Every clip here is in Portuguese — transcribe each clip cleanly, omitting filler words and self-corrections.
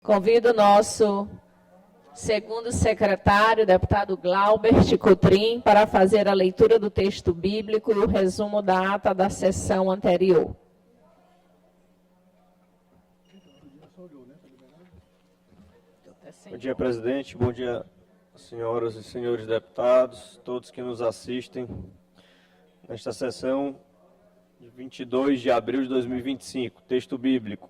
Convido o nosso segundo secretário, deputado Glaubert Cotrim, para fazer a leitura do texto bíblico e o resumo da ata da sessão anterior. Bom dia, presidente. Bom dia, senhoras e senhores deputados, todos que nos assistem nesta sessão de 22 de abril de 2025. Texto bíblico.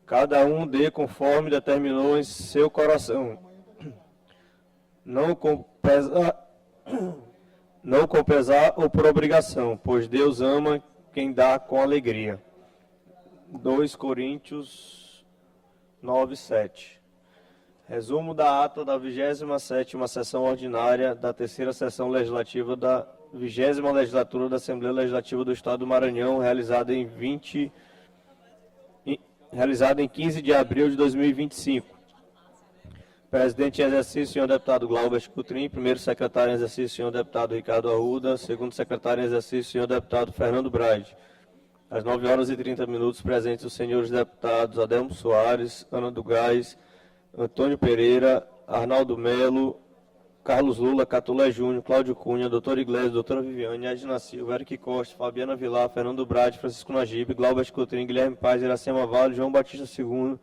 Cada um dê conforme determinou em seu coração, não com pesar ou por obrigação, pois Deus ama quem dá com alegria. 2 Coríntios 9, 7. Resumo da ata da 27ª sessão ordinária da terceira sessão legislativa da 20ª legislatura da Assembleia Legislativa do Estado do Maranhão, realizada em 15 de abril de 2025. Presidente em exercício, senhor deputado Glaubert Cotrim. Primeiro secretário em exercício, senhor deputado Ricardo Arruda. Segundo secretário em exercício, senhor deputado Fernando Braide. Às 9h30, presentes os senhores deputados Adelmo Soares, Ana do Gás, Antônio Pereira, Arnaldo Melo, Carlos Lula, Catulé Júnior, Cláudio Cunha, doutor Iglesias, doutora Viviane, Edna Silva, Eric Costa, Fabiana Vilar, Fernando Brade, Francisco Nagibe, Glaubert Cotrim, Guilherme Paz, Iracema Vale, João Batista II,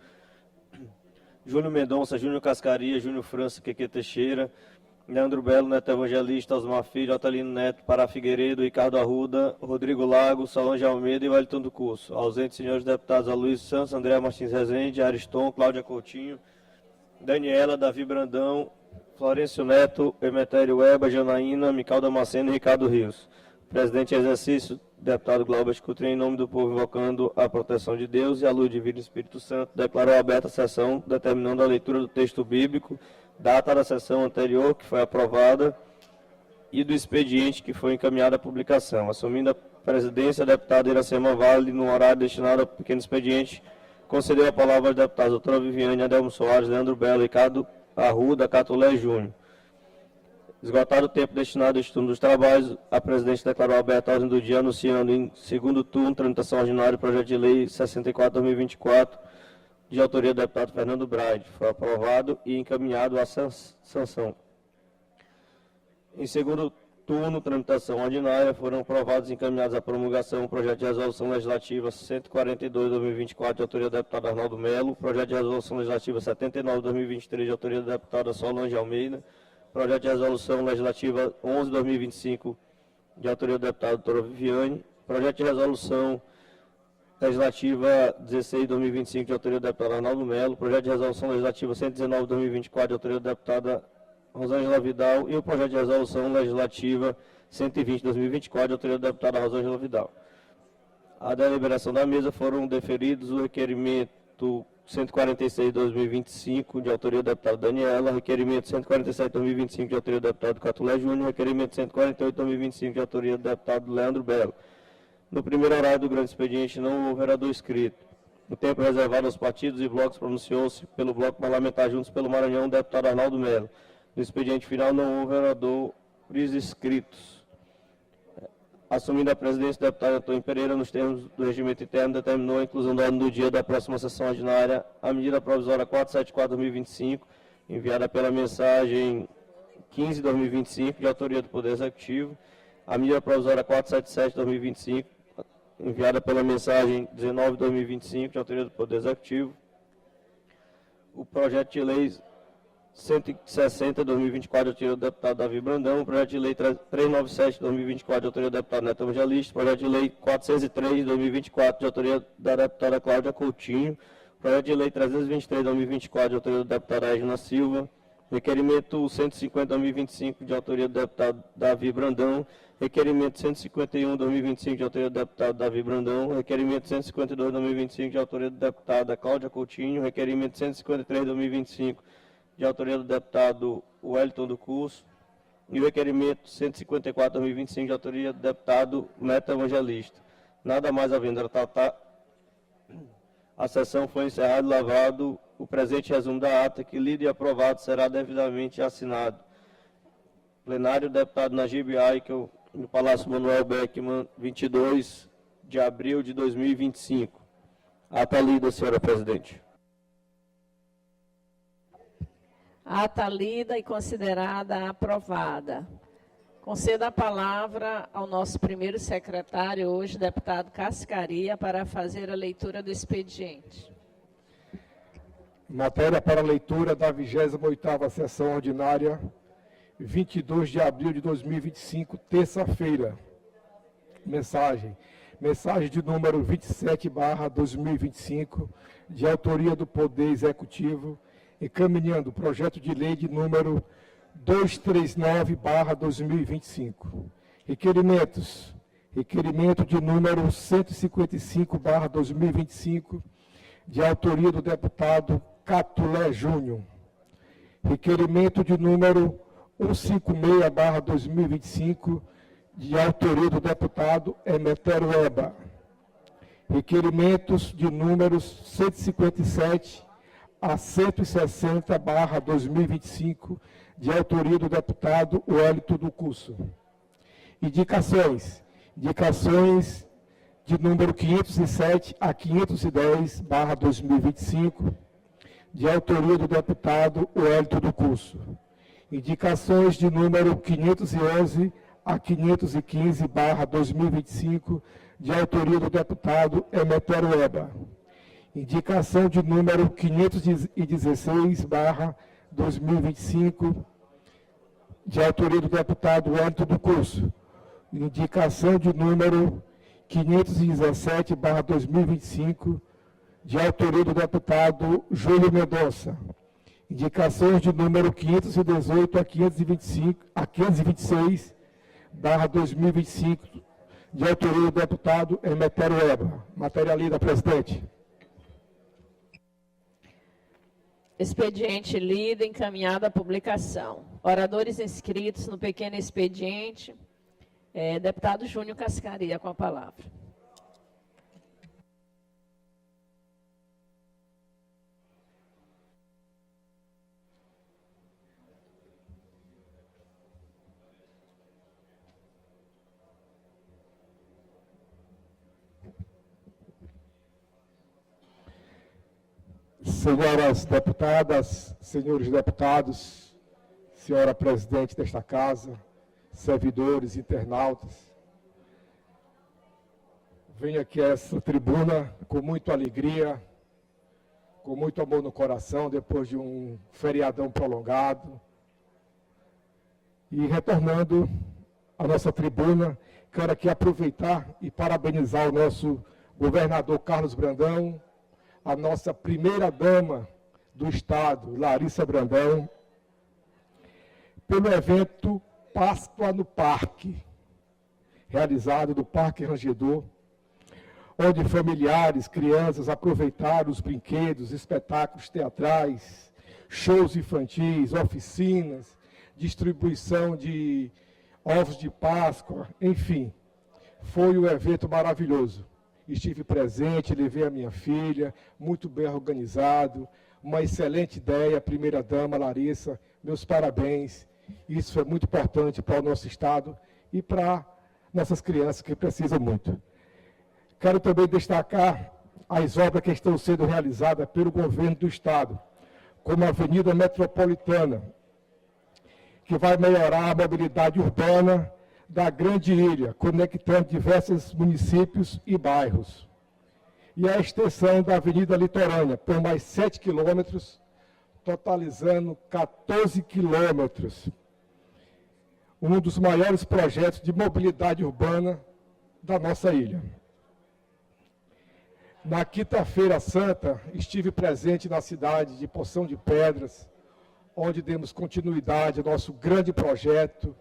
Júnior Mendonça, Júnior Cascaria, Júnior França, Queque Teixeira, Leandro Belo, Neto Evangelista, Osmar Filho, Otalino Neto, Pará Figueiredo, Ricardo Arruda, Rodrigo Lago, Solange Almeida e Wellington do Curso. Ausentes, senhores deputados Aloysio Santos, André Martins Rezende, Ariston, Cláudia Coutinho, Daniela, Davi Brandão, Florencio Neto, Emetério Eba, Janaína, Mical Damasceno e Ricardo Rios. Presidente em exercício, deputado Glaubert Cotrim, em nome do povo, invocando a proteção de Deus e a luz divina do Espírito Santo, declarou aberta a sessão, determinando a leitura do texto bíblico, data da sessão anterior, que foi aprovada, e do expediente que foi encaminhado à publicação. Assumindo a presidência, a deputada Iracema Vale, no horário destinado ao pequeno expediente, concedeu a palavra aos deputados doutora Viviane, Adelmo Soares, Leandro Belo, Ricardo Arruda, Catulé Júnior. Esgotado o tempo destinado ao estudo dos trabalhos, a presidente declarou aberta a ordem do dia, anunciando em segundo turno, tramitação ordinária, projeto de lei 64/2024, de autoria do deputado Fernando Braide. Foi aprovado e encaminhado à sanção. Em segundo turno, tramitação ordinária, foram aprovados e encaminhados à promulgação o projeto de resolução legislativa 142/2024, de autoria do deputado Arnaldo Melo, projeto de resolução legislativa 79/2023, de autoria da deputada Solange Almeida, projeto de resolução legislativa 11/2025, de autoria do deputado doutora Viviane, projeto de resolução legislativa 16/2025, de autoria do deputado Arnaldo Melo, projeto de resolução legislativa 119/2024, de autoria da deputada Rosângela Vidal, e o projeto de resolução legislativa 120/2024, de autoria da deputada Rosângela Vidal. A deliberação da mesa foram deferidos o requerimento 146/2025, de autoria do deputado Daniela, requerimento 147/2025, de autoria do deputado Catulé Júnior, requerimento 148/2025, de autoria do deputado Leandro Belo. No primeiro horário do grande expediente não houve vereador inscrito. No tempo reservado aos partidos e blocos, pronunciou-se pelo bloco parlamentar Juntos pelo Maranhão o deputado Arnaldo Melo. No expediente final não houve vereadores inscritos. Assumindo a presidência, o deputado Antônio Pereira, nos termos do regimento interno, determinou a inclusão da ordem do dia da próxima sessão ordinária a medida provisória 474/2025, enviada pela mensagem 15/2025, de autoria do Poder Executivo, a medida provisória 477/2025, enviada pela mensagem 19/2025, de autoria do Poder Executivo, o projeto de lei 160/2024, de autoria do deputado Davi Brandão, o projeto de lei 397/2024, de autoria do deputado Neto Evangelista, o projeto de lei 403/2024, de autoria da deputada Cláudia Coutinho, o projeto de lei 323/2024, de autoria do deputado Edna Silva, requerimento 150/2025, de autoria do deputado Davi Brandão, requerimento 151/2025, de autoria do deputado Davi Brandão, requerimento 152/2025, de autoria da deputada Cláudia Coutinho, requerimento 153/2025, de autoria do deputado Wellington do Curso, e o requerimento 154/2025, de autoria do deputado Neto Evangelista. Nada mais havendo a tratar, a sessão foi encerrada e lavado o presente resumo da ata, que lido e aprovado será devidamente assinado. Plenário, deputado Nagibe Aikel, no Palácio Manuel Beckmann, 22 de abril de 2025. Ata lida, senhora presidente. Ata lida e considerada aprovada. Concedo a palavra ao nosso primeiro secretário, hoje, deputado Cascaria, para fazer a leitura do expediente. Matéria para leitura da 28ª sessão ordinária, 22 de abril de 2025, terça-feira. Mensagem de número 27/2025, de autoria do Poder Executivo, encaminhando o projeto de lei de número 239/2025. Requerimentos. Requerimento de número 155/2025, de autoria do deputado Catulé Júnior. Requerimento de número 156/2025, de autoria do deputado Emetério Eba. Requerimentos de números 157 a 160/2025, de autoria do deputado Wellington do Curso. Indicações de número 507 a 510/2025, de autoria do deputado Wellington do Curso. Indicações de número 511 a 515/2025, de autoria do deputado Emetério Eba. Indicação de número 516/2025, de autoria do deputado Wellington do Curso. Indicação de número 517/2025, de autoria do deputado Júlio Mendonça. Indicações de número 518 a 526/2025, de autoria do deputado Emetério Eba. Matéria lida, presidente. Expediente lido, encaminhado à publicação. Oradores inscritos no pequeno expediente. Deputado Júnior Cascaria, com a palavra. Senhoras deputadas, senhores deputados, senhora presidente desta casa, servidores, internautas, venho aqui a essa tribuna com muita alegria, com muito amor no coração, depois de um feriadão prolongado. E retornando à nossa tribuna, quero aqui aproveitar e parabenizar o nosso governador Carlos Brandão, a nossa primeira-dama do Estado, Larissa Brandão, pelo evento Páscoa no Parque, realizado no Parque Rangedor, onde familiares, crianças aproveitaram os brinquedos, espetáculos teatrais, shows infantis, oficinas, distribuição de ovos de Páscoa, enfim, foi um evento maravilhoso. Estive presente, levei a minha filha, muito bem organizado, uma excelente ideia, primeira-dama Larissa, meus parabéns. Isso foi muito importante para o nosso Estado e para nossas crianças que precisam muito. Quero também destacar as obras que estão sendo realizadas pelo governo do Estado, como a Avenida Metropolitana, que vai melhorar a mobilidade urbana da Grande Ilha, conectando diversos municípios e bairros. E a extensão da Avenida Litorânea, por mais 7 quilômetros, totalizando 14 quilômetros. Um dos maiores projetos de mobilidade urbana da nossa ilha. Na quinta-feira santa, estive presente na cidade de Poção de Pedras, onde demos continuidade ao nosso grande projeto,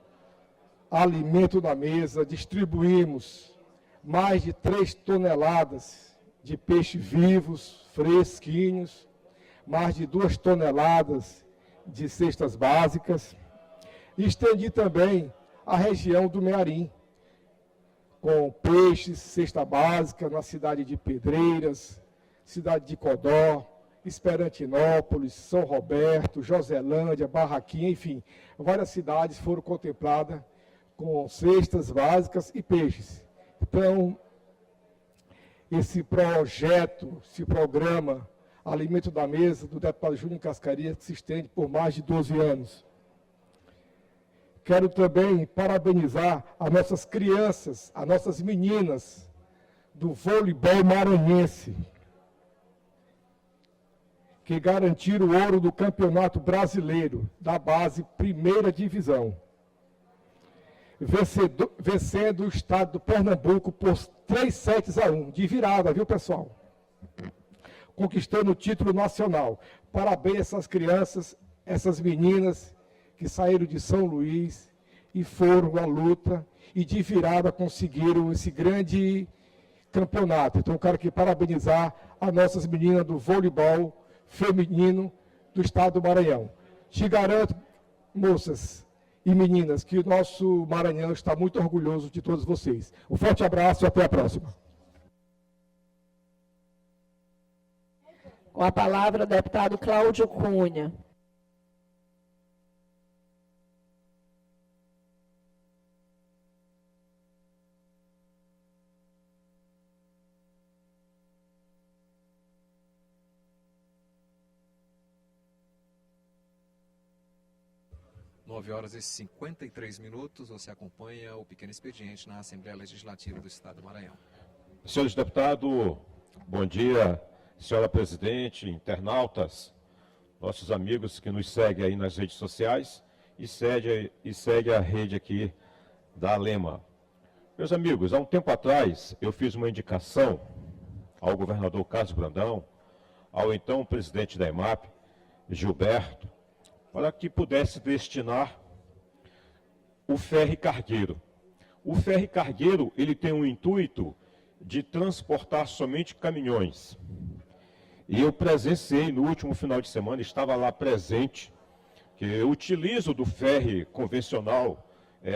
Alimento na Mesa. Distribuímos mais de 3 toneladas de peixes vivos, fresquinhos, mais de 2 toneladas de cestas básicas. E estendi também a região do Mearim, com peixes, cesta básica, na cidade de Pedreiras, cidade de Codó, Esperantinópolis, São Roberto, Joselândia, Barraquinha, enfim, várias cidades foram contempladas com cestas básicas e peixes. Então, esse projeto, esse programa Alimento da Mesa, do deputado Júnior Cascaria, que se estende por mais de 12 anos. Quero também parabenizar as nossas crianças, as nossas meninas do voleibol maranhense, que garantiram o ouro do Campeonato Brasileiro, da base Primeira Divisão, vencendo o estado do Pernambuco por 3-1, de virada, viu, pessoal? Conquistando o título nacional. Parabéns a essas crianças, essas meninas que saíram de São Luís e foram à luta e de virada conseguiram esse grande campeonato. Então, eu quero aqui parabenizar as nossas meninas do voleibol feminino do estado do Maranhão. Te garanto, moças e meninas, que o nosso Maranhão está muito orgulhoso de todos vocês. Um forte abraço e até a próxima. Com a palavra, o deputado Cláudio Cunha. Nove horas e 53 minutos, você acompanha o pequeno expediente na Assembleia Legislativa do Estado do Maranhão. Senhores deputados, bom dia, senhora presidente, internautas, nossos amigos que nos seguem aí nas redes sociais e segue a rede aqui da Alema. Meus amigos, há um tempo atrás eu fiz uma indicação ao governador Carlos Brandão, ao então presidente da EMAP, Gilberto, para que pudesse destinar o ferry cargueiro. O ferry cargueiro, ele tem um intuito de transportar somente caminhões. E eu presenciei no último final de semana, estava lá presente, que eu utilizo do ferry convencional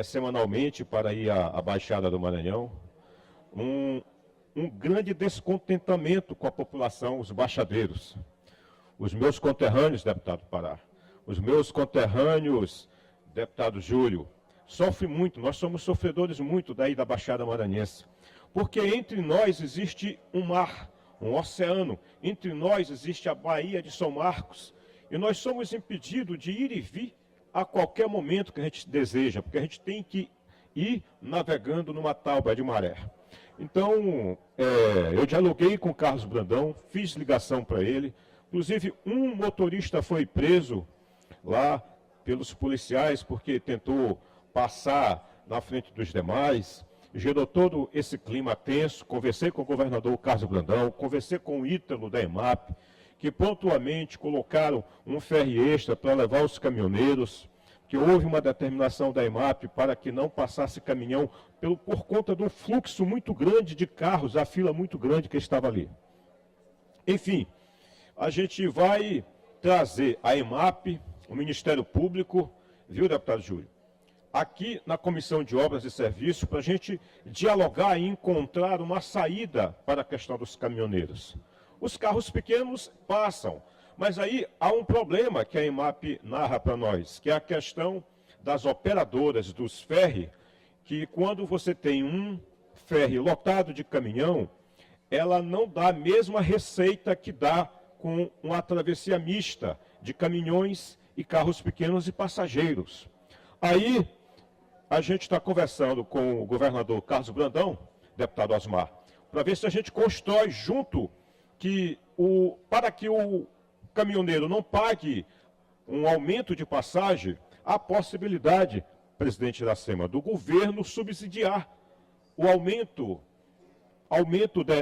semanalmente para ir à Baixada do Maranhão, um grande descontentamento com a população, os baixadeiros. Os meus conterrâneos, deputado Pará, os meus conterrâneos, deputado Júlio, sofrem muito, nós somos sofredores muito daí da Baixada Maranhense, porque entre nós existe um mar, um oceano, entre nós existe a Baía de São Marcos, e nós somos impedidos de ir e vir a qualquer momento que a gente deseja, porque a gente tem que ir navegando numa tábua de maré. Então, eu dialoguei com o Carlos Brandão, fiz ligação para ele, inclusive um motorista foi preso lá pelos policiais, porque tentou passar na frente dos demais, gerou todo esse clima tenso. Conversei com o governador Carlos Brandão, conversei com o Ítalo da EMAP, que pontualmente colocaram um ferry extra para levar os caminhoneiros, que houve uma determinação da EMAP para que não passasse caminhão por conta do fluxo muito grande de carros, a fila muito grande que estava ali. Enfim, a gente vai trazer a EMAP, o Ministério Público, viu, deputado Júlio, aqui na Comissão de Obras e Serviços, para a gente dialogar e encontrar uma saída para a questão dos caminhoneiros. Os carros pequenos passam, mas aí há um problema que a EMAP narra para nós, que é a questão das operadoras dos ferry, que quando você tem um ferry lotado de caminhão, ela não dá a mesma receita que dá com uma travessia mista de caminhões e carros pequenos e passageiros. Aí, a gente está conversando com o governador Carlos Brandão, deputado Osmar, para ver se a gente constrói junto para que o caminhoneiro não pague um aumento de passagem, a possibilidade, presidente Iracema, do governo subsidiar o aumento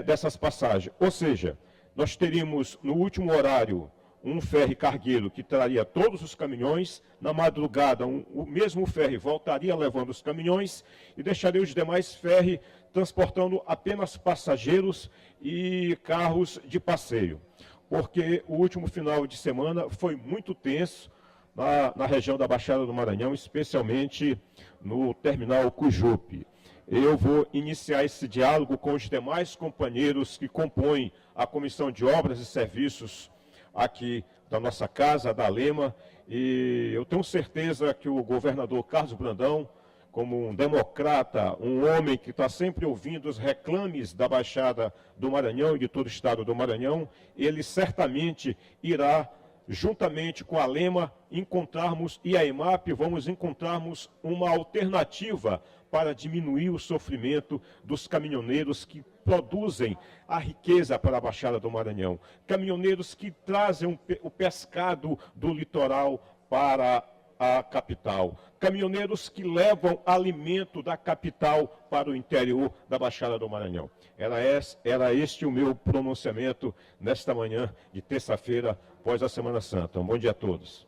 dessas passagens. Ou seja, nós teríamos no último horário um ferry cargueiro que traria todos os caminhões, na madrugada o mesmo ferry voltaria levando os caminhões e deixaria os demais ferry transportando apenas passageiros e carros de passeio. Porque o último final de semana foi muito tenso na região da Baixada do Maranhão, especialmente no terminal Cujupe. Eu vou iniciar esse diálogo com os demais companheiros que compõem a Comissão de Obras e Serviços aqui da nossa casa, da Alema, e eu tenho certeza que o governador Carlos Brandão, como um democrata, um homem que está sempre ouvindo os reclames da Baixada do Maranhão e de todo o estado do Maranhão, ele certamente irá, juntamente com a Lema, encontrarmos, e a EMAP, vamos encontrarmos uma alternativa para diminuir o sofrimento dos caminhoneiros que produzem a riqueza para a Baixada do Maranhão. Caminhoneiros que trazem o pescado do litoral para a capital. Caminhoneiros que levam alimento da capital para o interior da Baixada do Maranhão. Era este o meu pronunciamento nesta manhã de terça-feira, após a Semana Santa. Um bom dia a todos.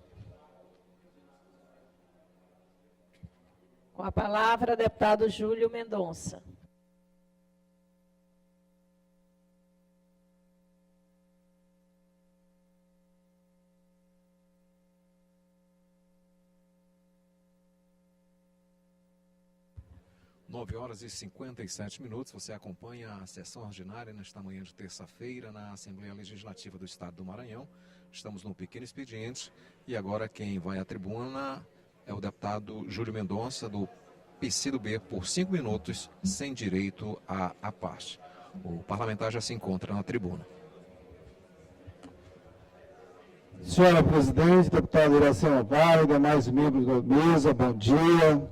Com a palavra, deputado Júlio Mendonça. Nove horas e 57 minutos, você acompanha a sessão ordinária nesta manhã de terça-feira na Assembleia Legislativa do Estado do Maranhão. Estamos no pequeno expediente e agora quem vai à tribuna é o deputado Júlio Mendonça, do PCdoB, por 5 minutos, sem direito à parte. O parlamentar já se encontra na tribuna. Senhora Presidente, deputado Iracema Vale, demais membros da mesa, bom dia.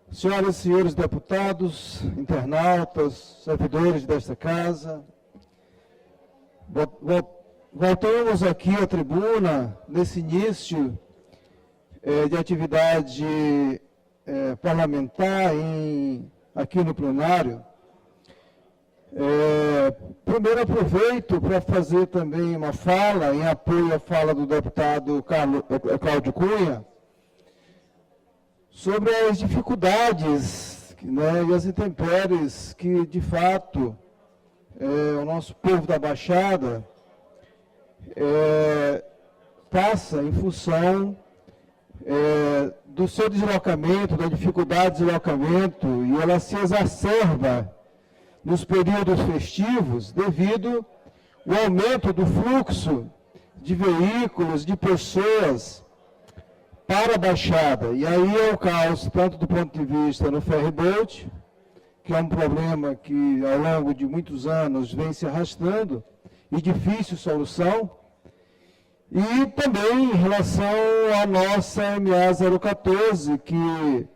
Senhoras e senhores deputados, internautas, servidores desta casa, voltamos aqui à tribuna nesse início de atividade parlamentar aqui no plenário. Primeiro aproveito para fazer também uma fala em apoio à fala do deputado Cláudio Cunha, sobre as dificuldades, né, e as intempéries que, de fato, o nosso povo da Baixada passa em função do seu deslocamento, da dificuldade de deslocamento, e ela se exacerba nos períodos festivos devido ao aumento do fluxo de veículos, de pessoas para a Baixada. E aí é o caos, tanto do ponto de vista no ferryboat, que é um problema que ao longo de muitos anos vem se arrastando, e difícil solução, e também em relação à nossa MA 014, que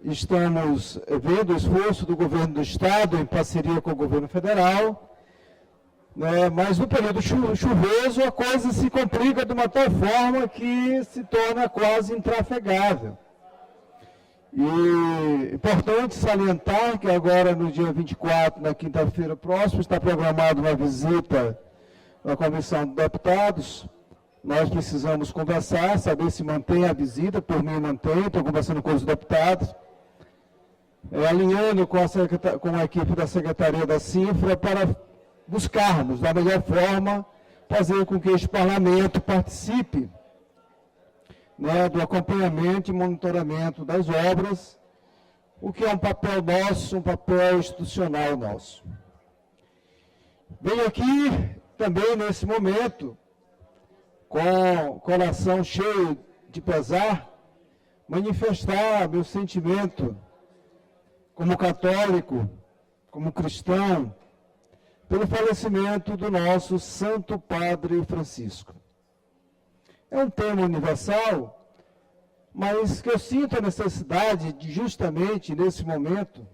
estamos vendo o esforço do governo do Estado em parceria com o governo federal, né, mas no período chuvoso a coisa se complica de uma tal forma que se torna quase intrafegável. E importante salientar que agora no dia 24, na quinta-feira próxima, está programada uma visita na Comissão de Deputados. Nós precisamos conversar, saber se mantém a visita, por mim mantém, estou conversando com os deputados, alinhando com a equipe da Secretaria da Cifra para buscarmos, da melhor forma, fazer com que este parlamento participe, né, do acompanhamento e monitoramento das obras, o que é um papel nosso, um papel institucional nosso. Venho aqui também, nesse momento, com o coração cheio de pesar, manifestar meu sentimento como católico, como cristão, pelo falecimento do nosso Santo Padre Francisco. É um tema universal, mas que eu sinto a necessidade de, justamente nesse momento,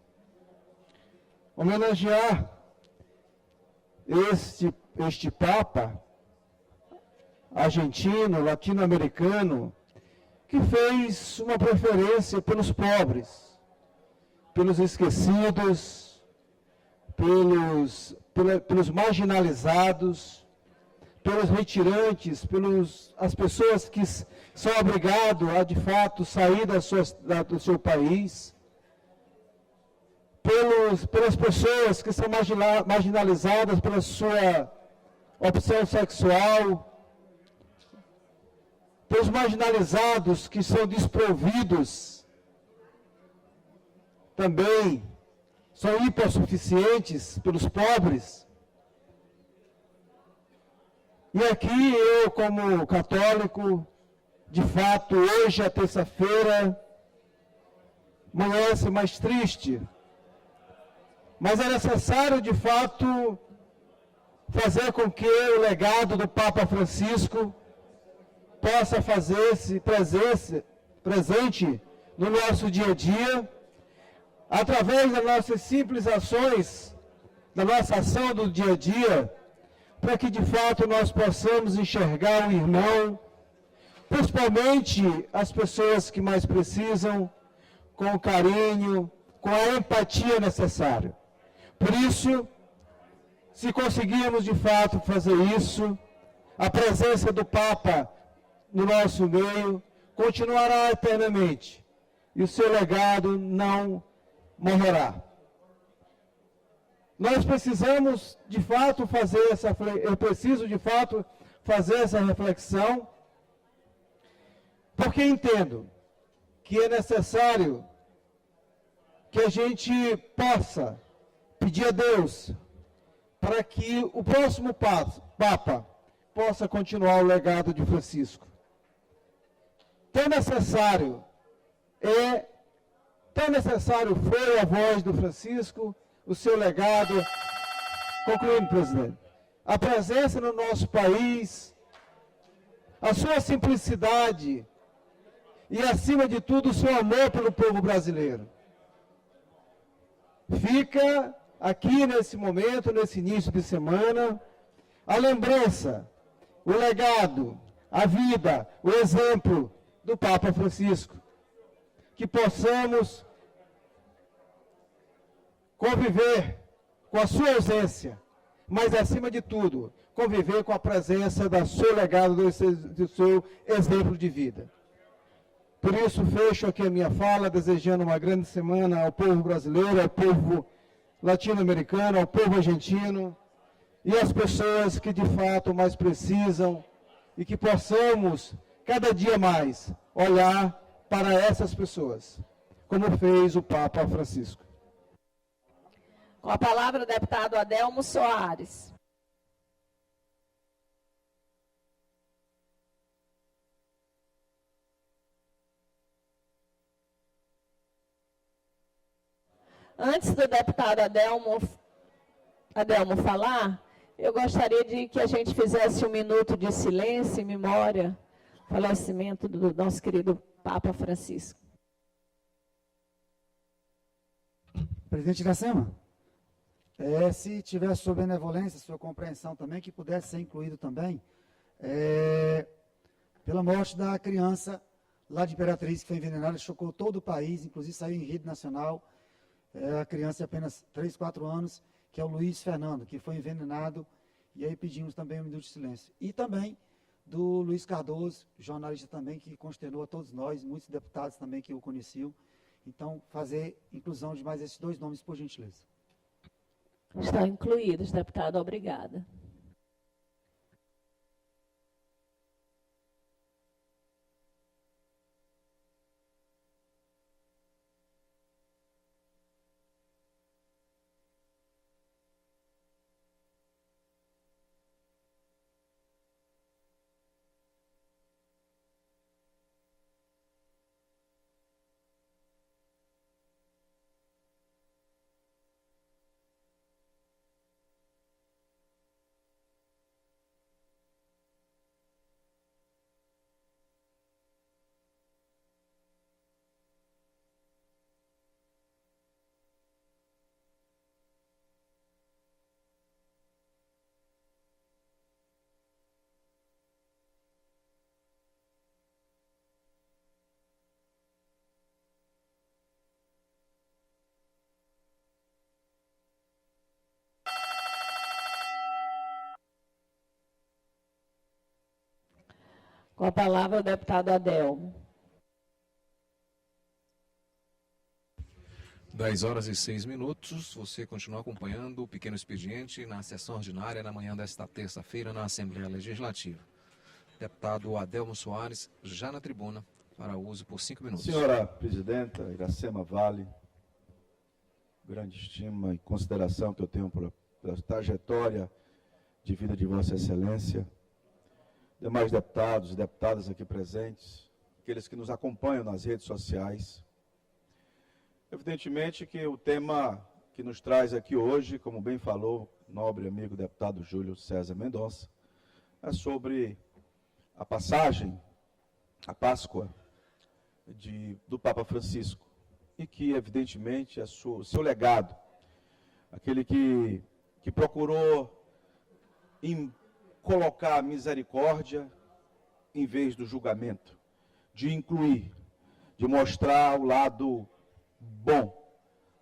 homenagear este Papa argentino, latino-americano, que fez uma preferência pelos pobres, pelos esquecidos, pelos marginalizados, pelos retirantes, as pessoas que são obrigadas a, de fato, sair do seu país, pelas pessoas que são marginalizadas pela sua opção sexual, pelos marginalizados que são desprovidos, também são hipossuficientes, pelos pobres. E aqui eu, como católico, de fato, hoje é terça-feira, amanhece mais triste. Mas é necessário, de fato, fazer com que o legado do Papa Francisco possa fazer-se presente no nosso dia a dia, através das nossas simples ações, da nossa ação do dia a dia, para que de fato nós possamos enxergar o irmão, principalmente as pessoas que mais precisam, com o carinho, com a empatia necessária. Por isso, se conseguirmos de fato fazer isso, a presença do Papa no nosso meio continuará eternamente e o seu legado não morrerá. Nós precisamos de fato eu preciso de fato fazer essa reflexão, porque entendo que é necessário que a gente possa pedir a Deus para que o próximo Papa possa continuar o legado de Francisco. Tão necessário foi a voz do Francisco, o seu legado. Concluindo, presidente, a presença no nosso país, a sua simplicidade e, acima de tudo, o seu amor pelo povo brasileiro. Fica aqui nesse momento, nesse início de semana, a lembrança, o legado, a vida, o exemplo do Papa Francisco. Que possamos conviver com a sua ausência, mas, acima de tudo, conviver com a presença do seu legado, do seu exemplo de vida. Por isso, fecho aqui a minha fala, desejando uma grande semana ao povo brasileiro, ao povo latino-americano, ao povo argentino e às pessoas que, de fato, mais precisam, e que possamos, cada dia mais, olhar para essas pessoas, como fez o Papa Francisco. Com a palavra, o deputado Adelmo Soares. Antes do deputado Adelmo falar, eu gostaria de que a gente fizesse um minuto de silêncio em memória ao falecimento do nosso querido Papa Francisco. Presidente Iracema, se tivesse sua benevolência, sua compreensão também, que pudesse ser incluído também, pela morte da criança lá de Imperatriz, que foi envenenada, chocou todo o país, inclusive saiu em rede nacional, a criança de apenas 3, 4 anos, que é o Luiz Fernando, que foi envenenado, e aí pedimos também um minuto de silêncio. E também do Luiz Cardoso, jornalista também, que consternou a todos nós, muitos deputados também que o conheciam. Então, fazer inclusão de mais esses 2 nomes, por gentileza. Estão incluídos, deputado, obrigada. Com a palavra, o deputado Adelmo. 10h06. Você continua acompanhando o Pequeno Expediente na sessão ordinária na manhã desta terça-feira na Assembleia Legislativa. Deputado Adelmo Soares, já na tribuna, para uso por 5 minutos. Senhora Presidenta Iracema Vale, grande estima e consideração que eu tenho pela trajetória de vida de Vossa Excelência, demais deputados e deputadas aqui presentes, aqueles que nos acompanham nas redes sociais. Evidentemente que o tema que nos traz aqui hoje, como bem falou o nobre amigo deputado Júlio César Mendonça, é sobre a passagem, a Páscoa do Papa Francisco, e que, evidentemente, é seu legado, aquele que procurou colocar a misericórdia em vez do julgamento, de incluir, de mostrar o lado bom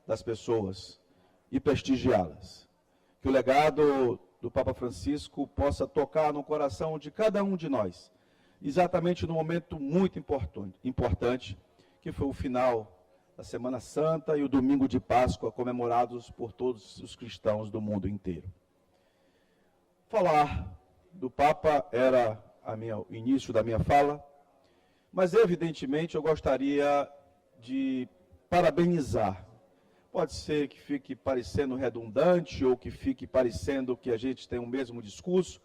das pessoas e prestigiá-las. Que o legado do Papa Francisco possa tocar no coração de cada um de nós, exatamente no momento muito importante, que foi o final da Semana Santa e o domingo de Páscoa, comemorados por todos os cristãos do mundo inteiro. Falar do Papa era o início da minha fala, mas evidentemente eu gostaria de parabenizar. Pode ser que fique parecendo redundante ou que fique parecendo que a gente tem o mesmo discurso,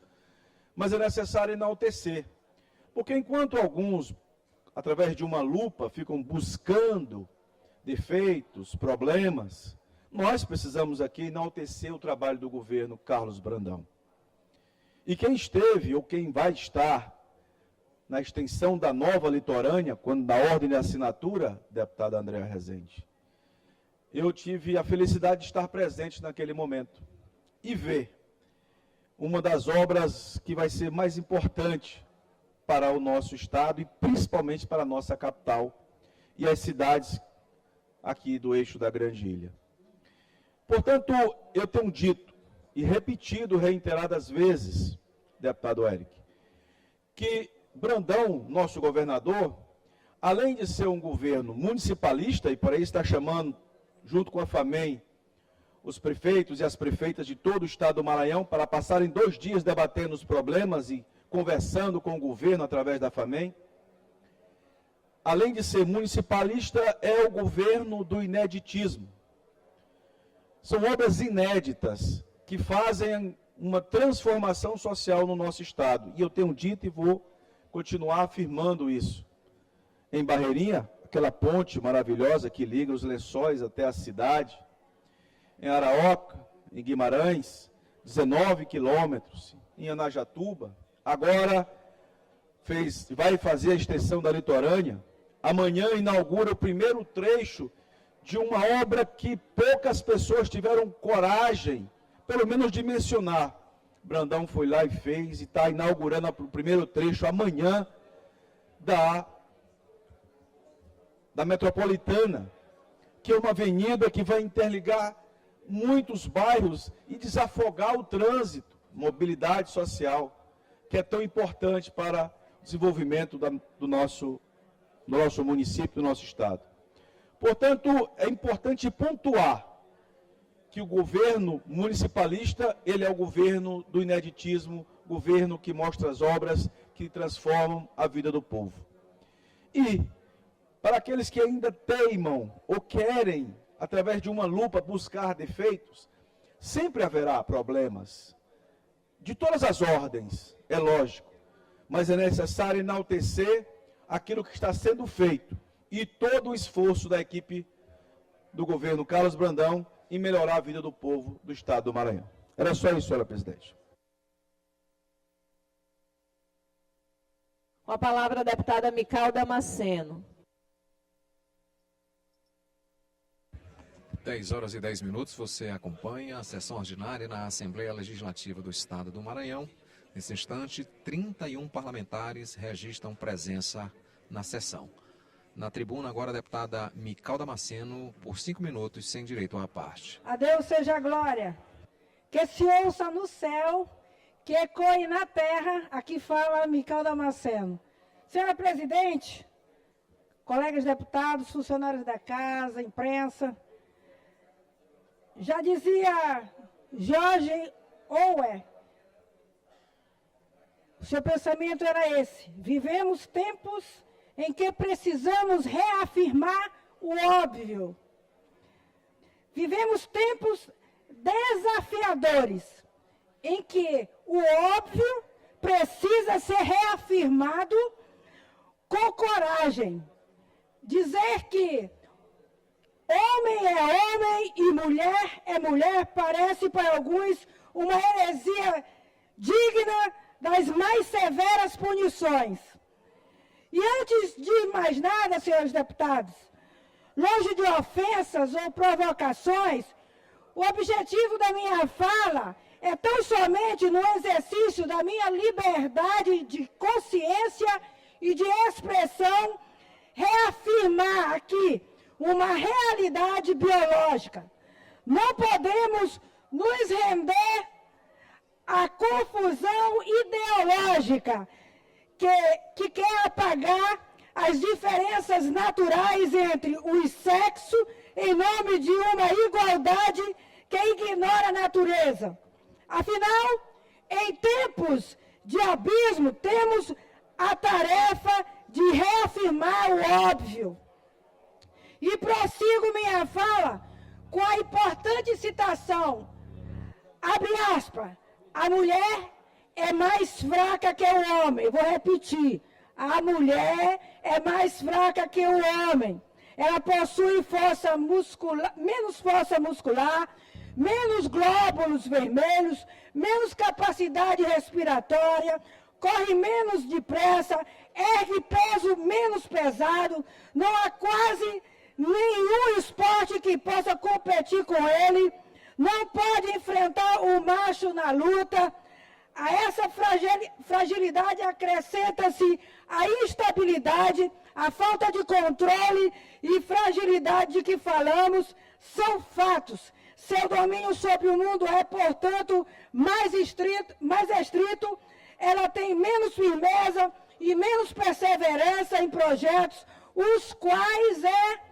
mas é necessário enaltecer. Porque enquanto alguns, através de uma lupa, ficam buscando defeitos, problemas, nós precisamos aqui enaltecer o trabalho do governo Carlos Brandão. E quem esteve ou quem vai estar na extensão da nova litorânea, quando na ordem de assinatura, deputada Andréa Rezende, eu tive a felicidade de estar presente naquele momento e ver uma das obras que vai ser mais importante para o nosso estado e principalmente para a nossa capital e as cidades aqui do eixo da Grande Ilha. Portanto, eu tenho dito e repetido reiteradas vezes, deputado Eric, que Brandão, nosso governador, além de ser um governo municipalista, e por aí está chamando, junto com a FAMEM, os prefeitos e as prefeitas de todo o estado do Maranhão, para passarem 2 dias debatendo os problemas e conversando com o governo através da FAMEM. Além de ser municipalista, é o governo do ineditismo. São obras inéditas que fazem uma transformação social no nosso estado. E eu tenho dito e vou continuar afirmando isso. Em Barreirinha, aquela ponte maravilhosa que liga os Lençóis até a cidade. Em Araoca, em Guimarães, 19 quilômetros. Em Anajatuba, agora vai fazer a extensão da litorânea. Amanhã inaugura o primeiro trecho de uma obra que poucas pessoas tiveram coragem, pelo menos de mencionar. Brandão foi lá e fez, e está inaugurando o primeiro trecho amanhã da Metropolitana, que é uma avenida que vai interligar muitos bairros e desafogar o trânsito, mobilidade social, que é tão importante para o desenvolvimento do nosso município, do nosso estado. Portanto, é importante pontuar que o governo municipalista, ele é o governo do ineditismo, governo que mostra as obras que transformam a vida do povo. E, para aqueles que ainda teimam ou querem, através de uma lupa, buscar defeitos, sempre haverá problemas, de todas as ordens, é lógico, mas é necessário enaltecer aquilo que está sendo feito e todo o esforço da equipe do governo Carlos Brandão em melhorar a vida do povo do estado do Maranhão. Era só isso, senhora presidente. Com a palavra a deputada Mical Damasceno. 10h10, você acompanha a sessão ordinária na Assembleia Legislativa do Estado do Maranhão. Nesse instante, 31 parlamentares registram presença na sessão. Na tribuna, agora a deputada Mical Damasceno, por 5 minutos, sem direito à parte. A Deus seja a glória, que se ouça no céu, que ecoe na terra, aqui fala Mical Damasceno. Senhora presidente, colegas deputados, funcionários da casa, imprensa, já dizia George Orwell, o seu pensamento era esse: vivemos tempos em que precisamos reafirmar o óbvio. Vivemos tempos desafiadores, em que o óbvio precisa ser reafirmado com coragem. Dizer que Homem é homem e mulher é mulher, parece para alguns uma heresia digna das mais severas punições. E antes de mais nada, senhores deputados, longe de ofensas ou provocações, o objetivo da minha fala é tão somente no exercício da minha liberdade de consciência e de expressão, reafirmar aqui uma realidade biológica. Não podemos nos render à confusão ideológica que quer apagar as diferenças naturais entre os sexos em nome de uma igualdade que ignora a natureza. Afinal, em tempos de abismo, temos a tarefa de reafirmar o óbvio. E prossigo minha fala com a importante citação, abre aspas, a mulher é mais fraca que o homem. Vou repetir, a mulher é mais fraca que o homem. Ela possui menos força muscular, menos glóbulos vermelhos, menos capacidade respiratória, corre menos depressa, ergue peso menos pesado, não há quase nenhum esporte que possa competir com ele, não pode enfrentar o macho na luta. A essa fragilidade acrescenta-se a instabilidade, a falta de controle e fragilidade de que falamos, são fatos. Seu domínio sobre o mundo é, portanto, mais estrito, ela tem menos firmeza e menos perseverança em projetos, os quais é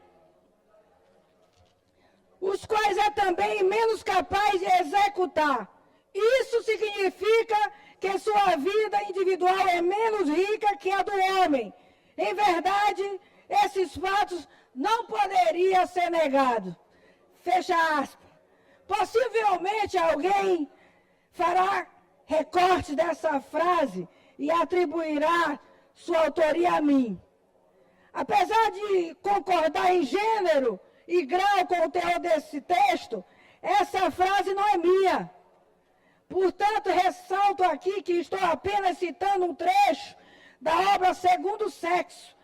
também menos capaz de executar. Isso significa que sua vida individual é menos rica que a do homem. Em verdade, esses fatos não poderiam ser negados. Fecha aspas. Possivelmente alguém fará recorte dessa frase e atribuirá sua autoria a mim. Apesar de concordar em gênero e grau com o teor desse texto, essa frase não é minha. Portanto, ressalto aqui que estou apenas citando um trecho da obra Segundo o Sexo,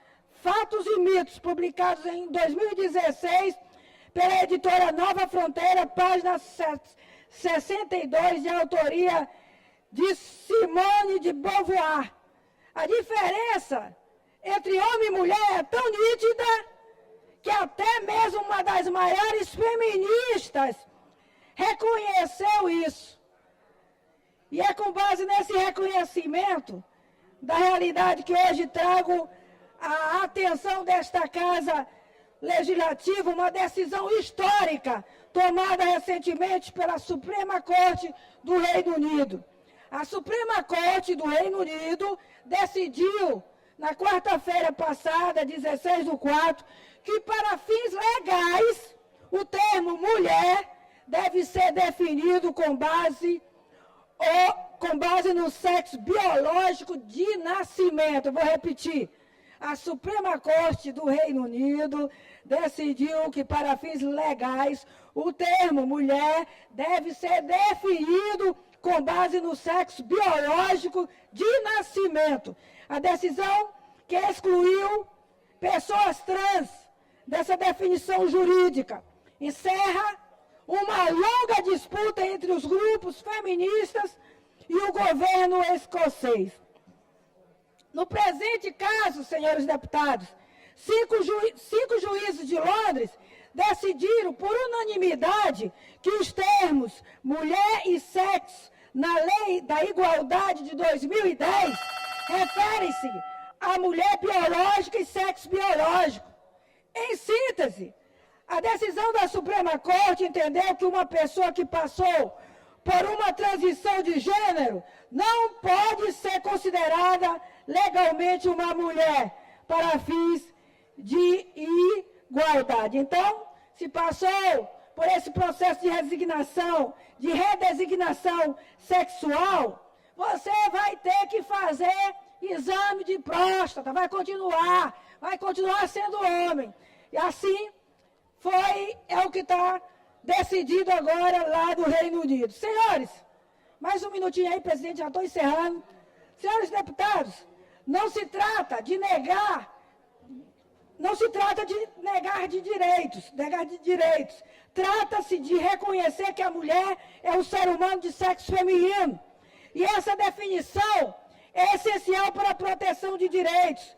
Fatos e Mitos, publicados em 2016 pela editora Nova Fronteira, página 62, de autoria de Simone de Beauvoir. A diferença entre homem e mulher é tão nítida que até mesmo uma das maiores feministas reconheceu isso. E é com base nesse reconhecimento da realidade que hoje trago à atenção desta Casa Legislativa uma decisão histórica tomada recentemente pela Suprema Corte do Reino Unido. A Suprema Corte do Reino Unido decidiu, na quarta-feira passada, 16/4, que para fins legais, o termo mulher deve ser definido com base no sexo biológico de nascimento. Vou repetir. A Suprema Corte do Reino Unido decidiu que, para fins legais, o termo mulher deve ser definido com base no sexo biológico de nascimento. A decisão que excluiu pessoas trans dessa definição jurídica encerra uma longa disputa entre os grupos feministas e o governo escocês. No presente caso, senhores deputados, cinco juízes de Londres decidiram por unanimidade que os termos mulher e sexo na Lei da Igualdade de 2010 referem-se à mulher biológica e sexo biológico. Em síntese, a decisão da Suprema Corte entendeu que uma pessoa que passou por uma transição de gênero não pode ser considerada legalmente uma mulher para fins de igualdade. Então, se passou por esse processo de de redesignação sexual, você vai ter que fazer exame de próstata, vai continuar sendo homem. E assim é o que está decidido agora lá do Reino Unido. Senhores, mais um minutinho aí, presidente, já estou encerrando. Senhores deputados, não se trata de negar direitos. Trata-se de reconhecer que a mulher é um ser humano de sexo feminino. E essa definição é essencial para a proteção de direitos.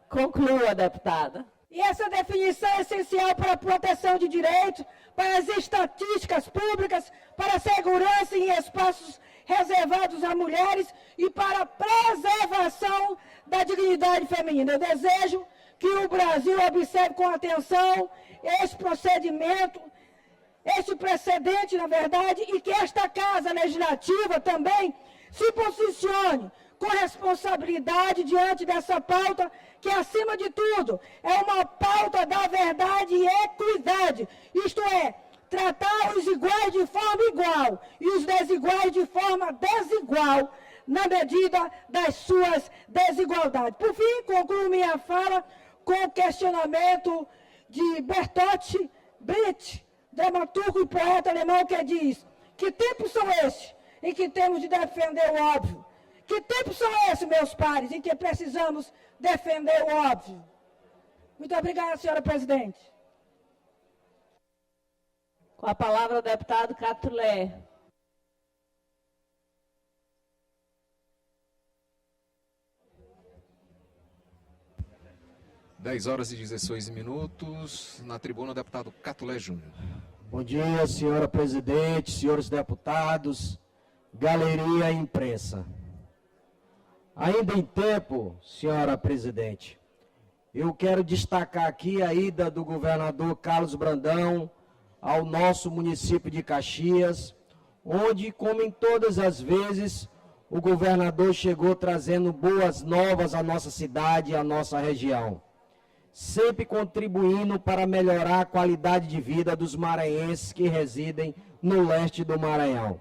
Conclua, deputada. E essa definição é essencial para a proteção de direitos, para as estatísticas públicas, para a segurança em espaços reservados a mulheres e para a preservação da dignidade feminina. Eu desejo que o Brasil observe com atenção esse procedimento, esse precedente, na verdade, e que esta Casa Legislativa também se posicione com responsabilidade diante dessa pauta, que, acima de tudo, é uma pauta da verdade e equidade. Isto é, tratar os iguais de forma igual e os desiguais de forma desigual, na medida das suas desigualdades. Por fim, concluo minha fala com o questionamento de Bertolt Brecht, dramaturgo e poeta alemão, que diz: que tempos são estes em que temos de defender o óbvio? Que tempos são esses, meus pares, em que precisamos defender o óbvio? Muito obrigada, senhora presidente. Com a palavra o deputado Catulé. Dez horas e 16 minutos. Na tribuna, o deputado Catulé Júnior. Bom dia, senhora presidente, senhores deputados, galeria e imprensa. Ainda em tempo, senhora presidente, eu quero destacar aqui a ida do governador Carlos Brandão ao nosso município de Caxias, onde, como em todas as vezes, o governador chegou trazendo boas novas à nossa cidade e à nossa região, sempre contribuindo para melhorar a qualidade de vida dos maranhenses que residem no leste do Maranhão.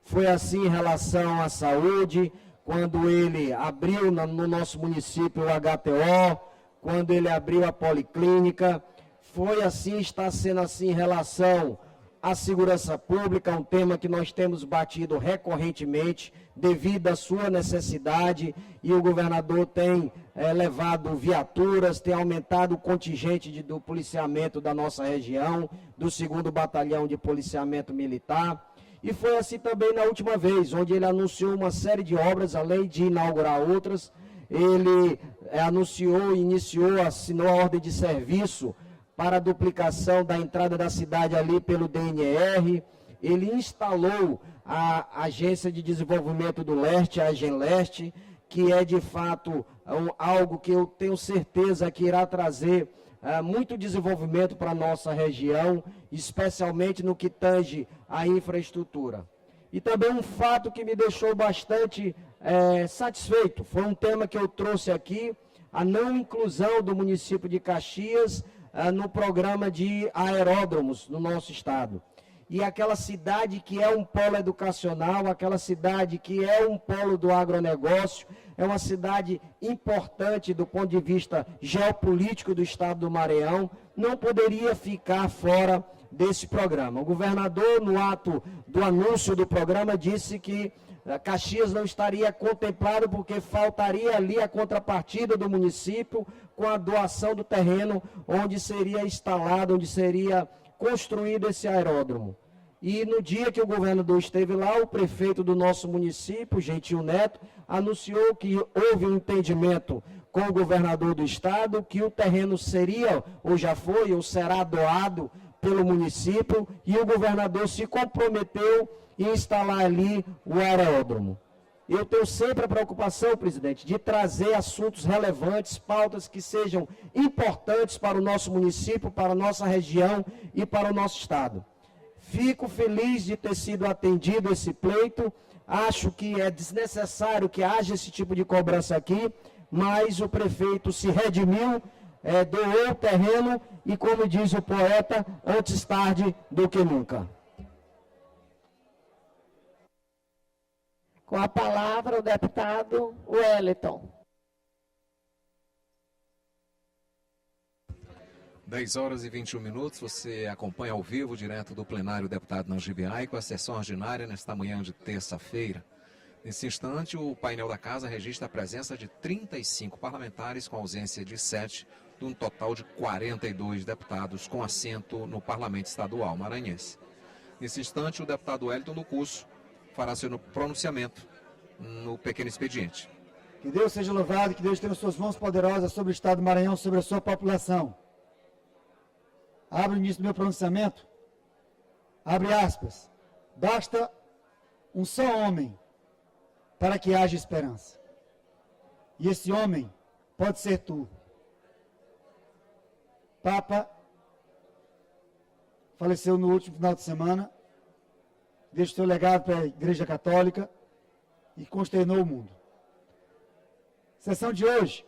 Foi assim em relação à saúde, quando ele abriu no nosso município o HTO, quando ele abriu a policlínica. Foi assim, está sendo assim em relação à segurança pública, um tema que nós temos batido recorrentemente devido à sua necessidade, e o governador tem levado viaturas, tem aumentado o contingente do policiamento da nossa região, do 2º Batalhão de Policiamento Militar. E foi assim também na última vez, onde ele anunciou uma série de obras, além de inaugurar outras. Ele anunciou, iniciou, assinou a ordem de serviço para a duplicação da entrada da cidade ali pelo DNR. Ele instalou a Agência de Desenvolvimento do Leste, a Agenleste, que é de fato algo que eu tenho certeza que irá trazer muito desenvolvimento para a nossa região, especialmente no que tange à infraestrutura. E também um fato que me deixou bastante satisfeito, foi um tema que eu trouxe aqui, a não inclusão do município de Caxias no programa de aeródromos no nosso estado. E aquela cidade que é um polo educacional, aquela cidade que é um polo do agronegócio, é uma cidade importante do ponto de vista geopolítico do estado do Maranhão, não poderia ficar fora desse programa. O governador, no ato do anúncio do programa, disse que Caxias não estaria contemplado porque faltaria ali a contrapartida do município com a doação do terreno onde seria instalado, onde seria construído esse aeródromo. E no dia que o governador esteve lá, o prefeito do nosso município, Gentil Neto, anunciou que houve um entendimento com o governador do estado, que o terreno seria, ou já foi, ou será doado pelo município, e o governador se comprometeu em instalar ali o aeródromo. Eu tenho sempre a preocupação, presidente, de trazer assuntos relevantes, pautas que sejam importantes para o nosso município, para a nossa região e para o nosso estado. Fico feliz de ter sido atendido esse pleito, acho que é desnecessário que haja esse tipo de cobrança aqui, mas o prefeito se redimiu, doou o terreno e, como diz o poeta, antes tarde do que nunca. Com a palavra o deputado Wellington. 10 horas e 21 minutos, você acompanha ao vivo, direto do plenário deputado Najib Aico, a sessão ordinária nesta manhã de terça-feira. Nesse instante, o painel da Casa registra a presença de 35 parlamentares, com ausência de 7, de um total de 42 deputados com assento no Parlamento Estadual maranhense. Nesse instante, o deputado Wellington do Curso fará seu pronunciamento no pequeno expediente. Que Deus seja louvado, que Deus tenha suas mãos poderosas sobre o Estado do Maranhão, sobre a sua população. Abro o início do meu pronunciamento. Abre aspas. Basta um só homem para que haja esperança. E esse homem pode ser tu. Papa faleceu no último final de semana. Deixa o seu legado para a Igreja Católica e consternou o mundo. Sessão de hoje,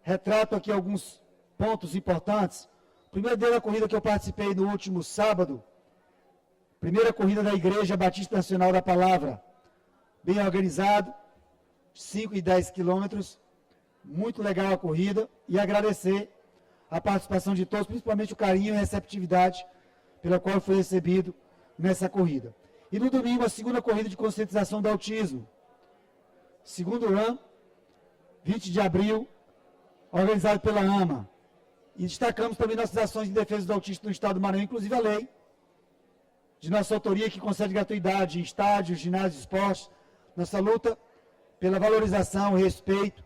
retrato aqui alguns pontos importantes. Primeiro deles, a corrida que eu participei no último sábado, primeira corrida da Igreja Batista Nacional da Palavra, bem organizado, 5 e 10 quilômetros, muito legal a corrida, e agradecer a participação de todos, principalmente o carinho e a receptividade pela qual foi recebido nessa corrida. E no domingo, a segunda corrida de conscientização do autismo, segundo run, 20 de abril, organizado pela AMA. E destacamos também nossas ações em defesa do autista no Estado do Maranhão, inclusive a lei de nossa autoria que concede gratuidade em estádios, ginásios, esportes, nossa luta pela valorização, respeito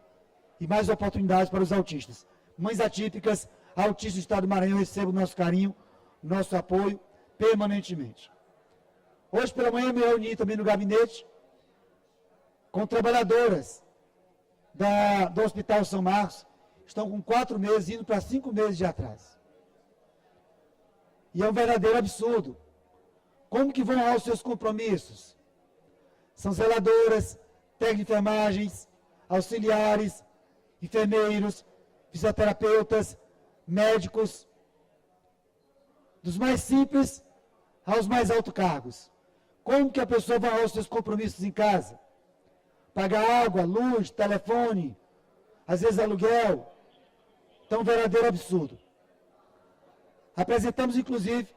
e mais oportunidades para os autistas. Mães atípicas, autistas do Estado do Maranhão, recebam o nosso carinho, nosso apoio permanentemente. Hoje pela manhã eu me reuni também no gabinete com trabalhadoras do Hospital São Marcos, estão com 4 meses, indo para 5 meses de atraso. E é um verdadeiro absurdo. Como que vão honrar os seus compromissos? São zeladoras, técnicos de enfermagens, auxiliares, enfermeiros, fisioterapeutas, médicos, dos mais simples aos mais altos cargos. Como que a pessoa vai honrar os seus compromissos em casa? Pagar água, luz, telefone, às vezes aluguel. Então, um verdadeiro absurdo. Apresentamos, inclusive,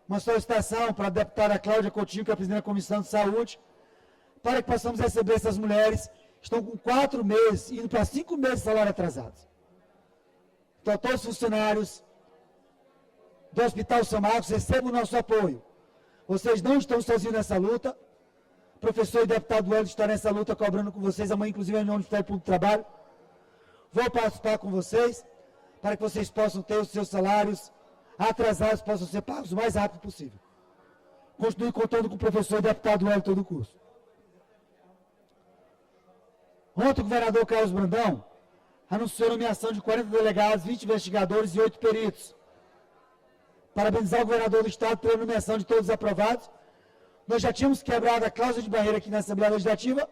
uma solicitação para a deputada Cláudia Coutinho, que é a presidente da Comissão de Saúde, para que possamos receber essas mulheres que estão com 4 meses, indo para 5 meses de salário atrasados. Então, todos os funcionários do Hospital São Marcos recebam o nosso apoio. Vocês não estão sozinhos nessa luta. O professor e deputado Wellington está nessa luta, cobrando com vocês. Amanhã, inclusive, é no Ministério Público do Trabalho. Vou participar com vocês, para que vocês possam ter os seus salários atrasados, possam ser pagos o mais rápido possível. Continue contando com o professor e deputado Wellington do curso. Ontem, o governador Carlos Brandão anunciou a nomeação de 40 delegados, 20 investigadores e 8 peritos. Parabenizar o governador do Estado pela nomeação de todos os aprovados. Nós já tínhamos quebrado a cláusula de barreira aqui na Assembleia Legislativa,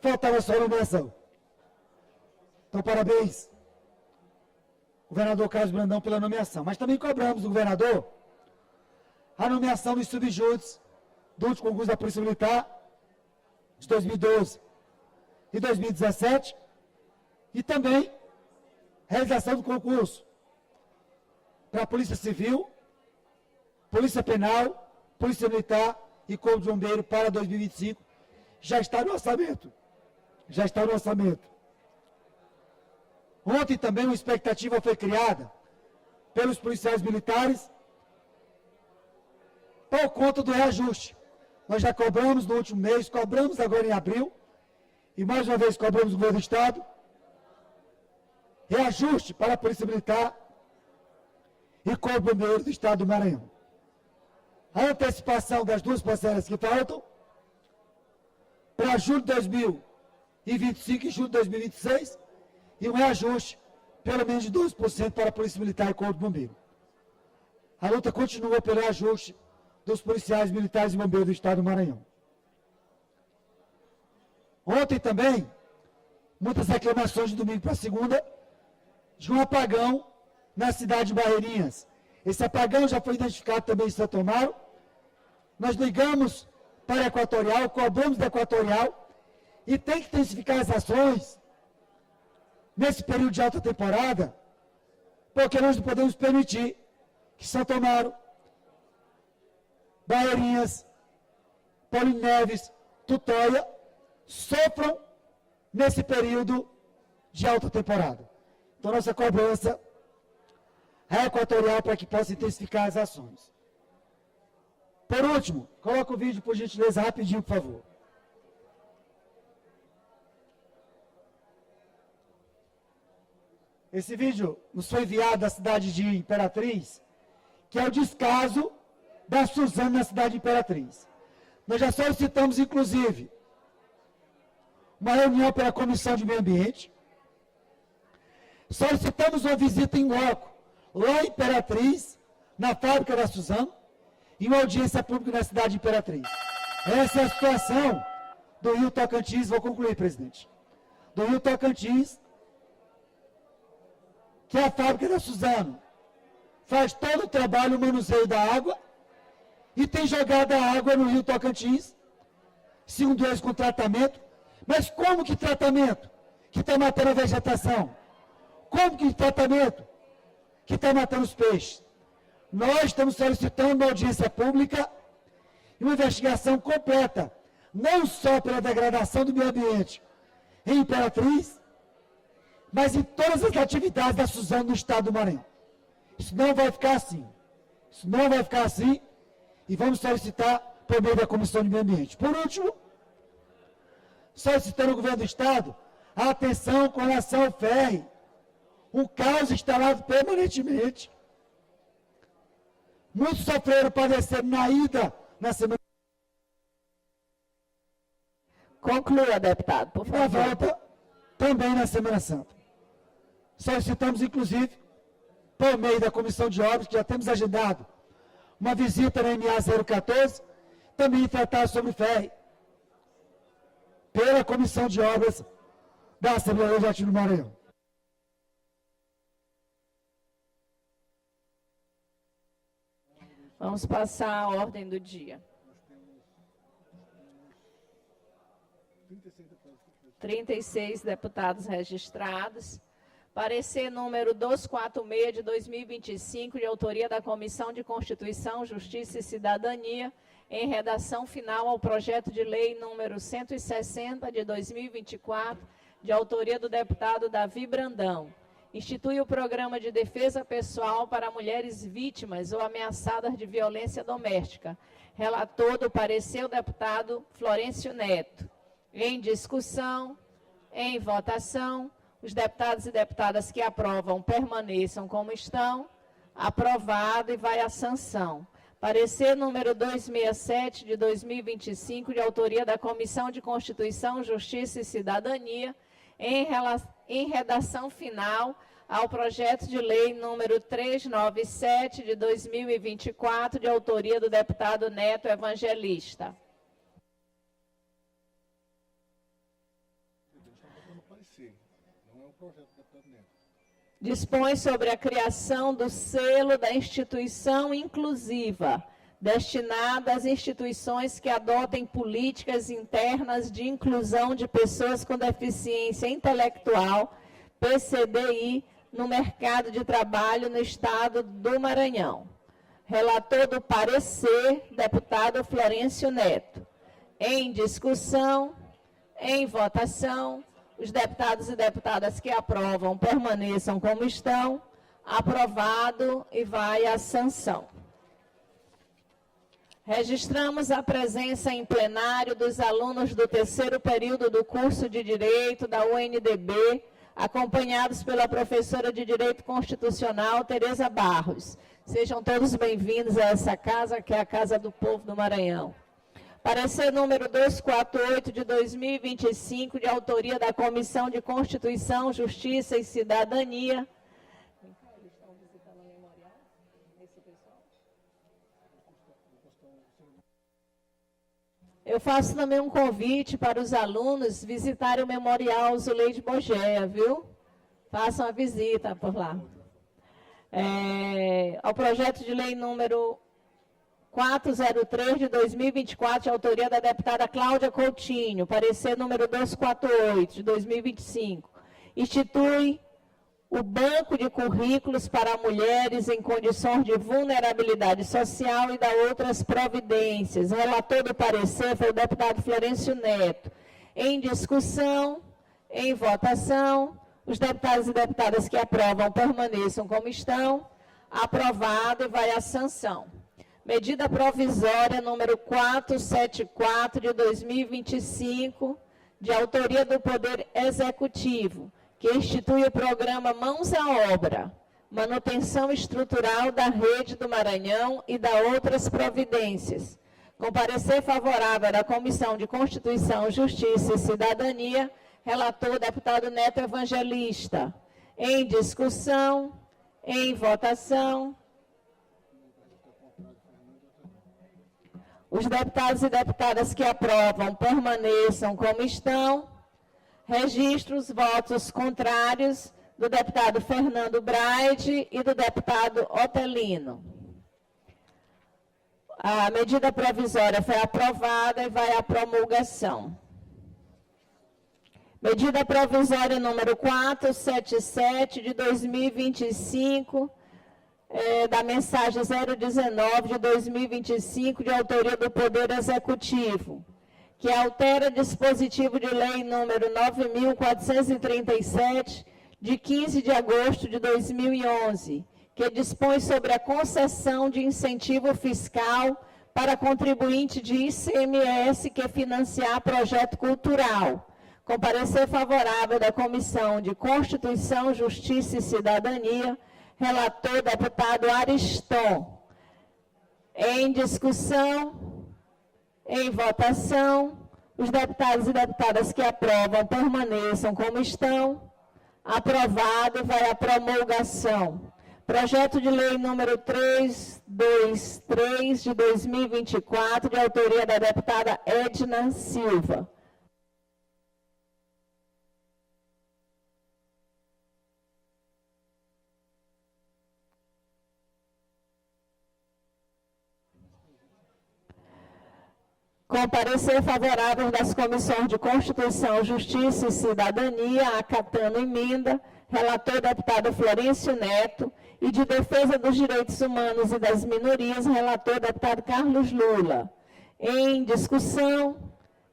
faltava só a nomeação. Então, parabéns, governador Carlos Brandão, pela nomeação. Mas também cobramos do governador a nomeação dos subjúdices do último concurso da Polícia Militar de 2012 e 2017 e também realização do concurso para a Polícia Civil, Polícia Penal, Polícia Militar e Corpo de Bombeiro para 2025. Já está no orçamento. Já está no orçamento. Ontem também uma expectativa foi criada pelos policiais militares por conta do reajuste. Nós já cobramos no último mês, cobramos agora em abril, e mais uma vez cobramos o governo do Estado, reajuste para a Polícia Militar e Corpo de Bombeiros do Estado do Maranhão. A antecipação das 2 parcelas que faltam, para julho de 2025 e julho de 2026, e um reajuste, pelo menos de 12% para a Polícia Militar e Corpo de Bombeiro. A luta continua pelo reajuste dos policiais militares e bombeiros do Estado do Maranhão. Ontem também, muitas reclamações de domingo para segunda, de um apagão na cidade de Barreirinhas. Esse apagão já foi identificado também em Santo Amaro. Nós ligamos para a Equatorial, cobramos da Equatorial, e tem que intensificar as ações nesse período de alta temporada, porque nós não podemos permitir que Santo Amaro, Barreirinhas, Paulinho Neves, Tutóia, sofram nesse período de alta temporada. Então, nossa cobrança é equatorial para que possa intensificar as ações. Por último, coloca o vídeo, por gentileza, rapidinho, por favor. Esse vídeo nos foi enviado da cidade de Imperatriz, que é o descaso da Suzano na cidade de Imperatriz. Nós já solicitamos, inclusive, uma reunião pela Comissão de Meio Ambiente. Solicitamos uma visita em loco, lá em Imperatriz, na fábrica da Suzano, e uma audiência pública na cidade de Imperatriz. Essa é a situação do Rio Tocantins, vou concluir, presidente. Do Rio Tocantins, que é a fábrica da Suzano. Faz todo o trabalho, o manuseio da água, e tem jogado a água no Rio Tocantins, segundo eles, com tratamento. Mas como que tratamento? Que está matando a vegetação. Como que tratamento? Que está matando os peixes. Nós estamos solicitando uma audiência pública e uma investigação completa, não só pela degradação do meio ambiente em Imperatriz, mas em todas as atividades da Suzano no estado do Maranhão. Isso não vai ficar assim. Isso não vai ficar assim e vamos solicitar por meio da Comissão de Meio Ambiente. Por último, solicitando ao governo do estado a atenção com relação ao ferry, um caos instalado permanentemente. Muitos sofreram, padeceram na ida, na semana. Conclua, deputado, por Na favor. volta, também na Semana Santa. Solicitamos, inclusive, por meio da Comissão de Obras, que já temos agendado, uma visita na MA 014, também tratar sobre o ferry, pela Comissão de Obras da Assembleia Legislativa do Maranhão. Vamos passar a ordem do dia. 36 deputados registrados. Parecer número 246 de 2025, de autoria da Comissão de Constituição, Justiça e Cidadania, em redação final ao projeto de lei número 160 de 2024, de autoria do deputado Davi Brandão. Institui o Programa de Defesa Pessoal para mulheres vítimas ou ameaçadas de violência doméstica. Relator do parecer, o deputado Florencio Neto. Em discussão, em votação, os deputados e deputadas que aprovam permaneçam como estão. Aprovado e vai à sanção. Parecer número 267 de 2025, de autoria da Comissão de Constituição, Justiça e Cidadania, em redação final ao projeto de lei número 397 de 2024, de autoria do deputado Neto Evangelista. Dispõe sobre a criação do selo da instituição inclusiva, destinada às instituições que adotem políticas internas de inclusão de pessoas com deficiência intelectual, PCDI, no mercado de trabalho no estado do Maranhão. Relator do parecer, deputado Florencio Neto. Em discussão, em votação, os deputados e deputadas que aprovam permaneçam como estão. Aprovado e vai à sanção. Registramos a presença em plenário dos alunos do terceiro período do curso de Direito da UNDB, acompanhados pela professora de Direito Constitucional, Tereza Barros. Sejam todos bem-vindos a essa casa, que é a Casa do Povo do Maranhão. Parecer número 248 de 2025, de autoria da Comissão de Constituição, Justiça e Cidadania. Eu faço também um convite para os alunos visitarem o Memorial Zuleide Bogéia, viu? Façam a visita por lá. Ao projeto de lei número 403 de 2024, de autoria da deputada Cláudia Coutinho, parecer número 248 de 2025, institui o Banco de Currículos para Mulheres em Condições de Vulnerabilidade Social e da outras providências. O relator do parecer foi o deputado Florencio Neto. Em discussão, em votação, os deputados e deputadas que aprovam permaneçam como estão. Aprovado e vai à sanção. Medida provisória número 474 de 2025, de autoria do Poder Executivo, que institui o programa Mãos à Obra, manutenção estrutural da rede do Maranhão e da outras providências. Com parecer favorável da Comissão de Constituição, Justiça e Cidadania, relator deputado Neto Evangelista. Em discussão, em votação. Os deputados e deputadas que aprovam permaneçam como estão. Registro os votos contrários do deputado Fernando Braide e do deputado Otelino. A medida provisória foi aprovada e vai à promulgação. Medida provisória número 477 de 2025, da mensagem 019 de 2025, de autoria do Poder Executivo, que altera dispositivo de lei número 9.437, de 15 de agosto de 2011, que dispõe sobre a concessão de incentivo fiscal para contribuinte de ICMS que financiar projeto cultural. Com parecer favorável da Comissão de Constituição, Justiça e Cidadania, relator deputado Ariston. Em discussão, em votação, os deputados e deputadas que aprovam permaneçam como estão. Aprovado e vai à promulgação. Projeto de lei número 323 de 2024, de autoria da deputada Edna Silva. Com parecer favorável das comissões de Constituição, Justiça e Cidadania, acatando emenda, relator deputado Florencio Neto, e de Defesa dos Direitos Humanos e das Minorias, relator deputado Carlos Lula. Em discussão,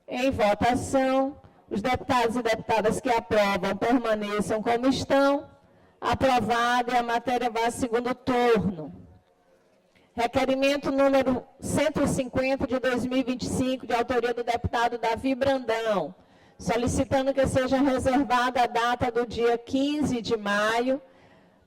em votação, os deputados e deputadas que aprovam permaneçam como estão. Aprovado e a matéria vai a segundo turno. Requerimento número 150 de 2025, de autoria do deputado Davi Brandão, solicitando que seja reservada a data do dia 15 de maio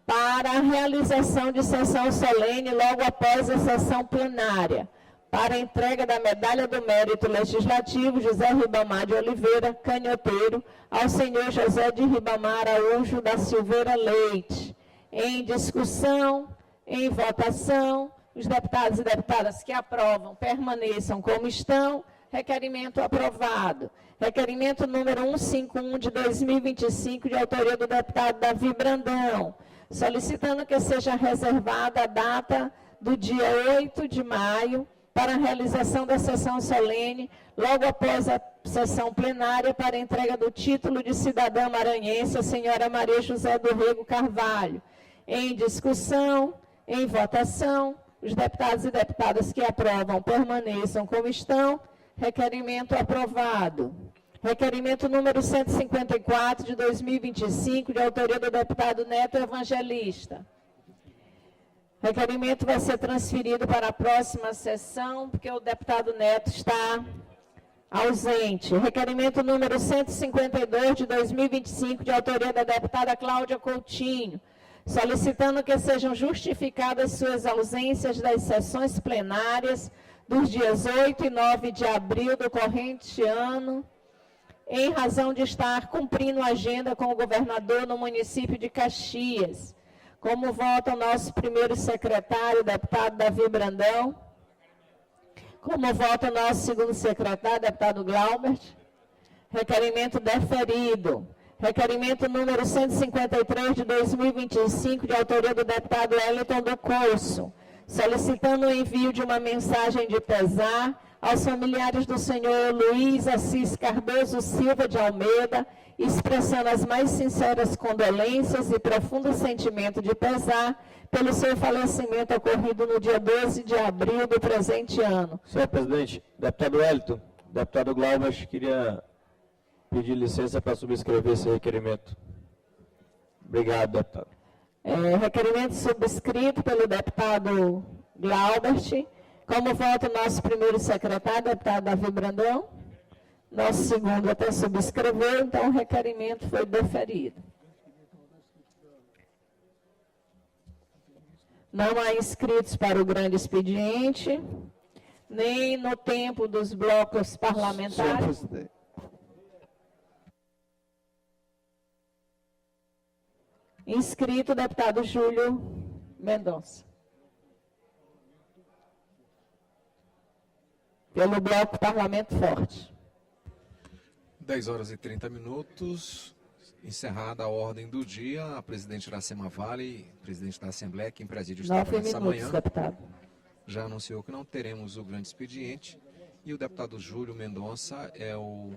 para a realização de sessão solene logo após a sessão plenária, para a entrega da Medalha do Mérito Legislativo José Ribamar de Oliveira, canhoteiro, ao senhor José de Ribamar Araújo da Silveira Leite. Em discussão, em votação, os deputados e deputadas que aprovam permaneçam como estão. Requerimento aprovado. Requerimento número 151 de 2025, de autoria do deputado Davi Brandão, solicitando que seja reservada a data do dia 8 de maio para a realização da sessão solene, logo após a sessão plenária, para a entrega do título de cidadã maranhense à senhora Maria José do Rego Carvalho. Em discussão, em votação, os deputados e deputadas que aprovam permaneçam como estão. Requerimento aprovado. Requerimento número 154 de 2025, de autoria do deputado Neto Evangelista. Requerimento vai ser transferido para a próxima sessão, porque o deputado Neto está ausente. Requerimento número 152 de 2025, de autoria da deputada Cláudia Coutinho, solicitando que sejam justificadas suas ausências das sessões plenárias dos dias 8 e 9 de abril do corrente ano, em razão de estar cumprindo a agenda com o governador no município de Caxias. Como vota o nosso primeiro secretário, deputado Davi Brandão? Como vota o nosso segundo secretário, deputado Glaubert? Requerimento deferido. Requerimento número 153 de 2025, de autoria do deputado Wellington do Curso, solicitando o envio de uma mensagem de pesar Aos familiares do senhor Luiz Assis Cardoso Silva de Almeida, expressando as mais sinceras condolências e profundo sentimento de pesar pelo seu falecimento ocorrido no dia 12 de abril do presente ano. Senhor presidente, deputado Wellington, deputado Glaubas, queria pedir licença para subscrever esse requerimento. Obrigado, deputado. Requerimento subscrito pelo deputado Glaubert. Como vota o nosso primeiro secretário, deputado Davi Brandão? Nosso segundo até subscreveu, então o requerimento foi deferido. Não há inscritos para o grande expediente, nem no tempo dos blocos parlamentares. Inscrito, deputado Júlio Mendonça. Pelo bloco Parlamento Forte. 10 horas e 30 minutos. Encerrada a ordem do dia, a presidente Iracema Vale, presidente da Assembleia, quem preside o Estado nessa manhã, deputado. já anunciou que não teremos o grande expediente. E o deputado Júlio Mendonça é o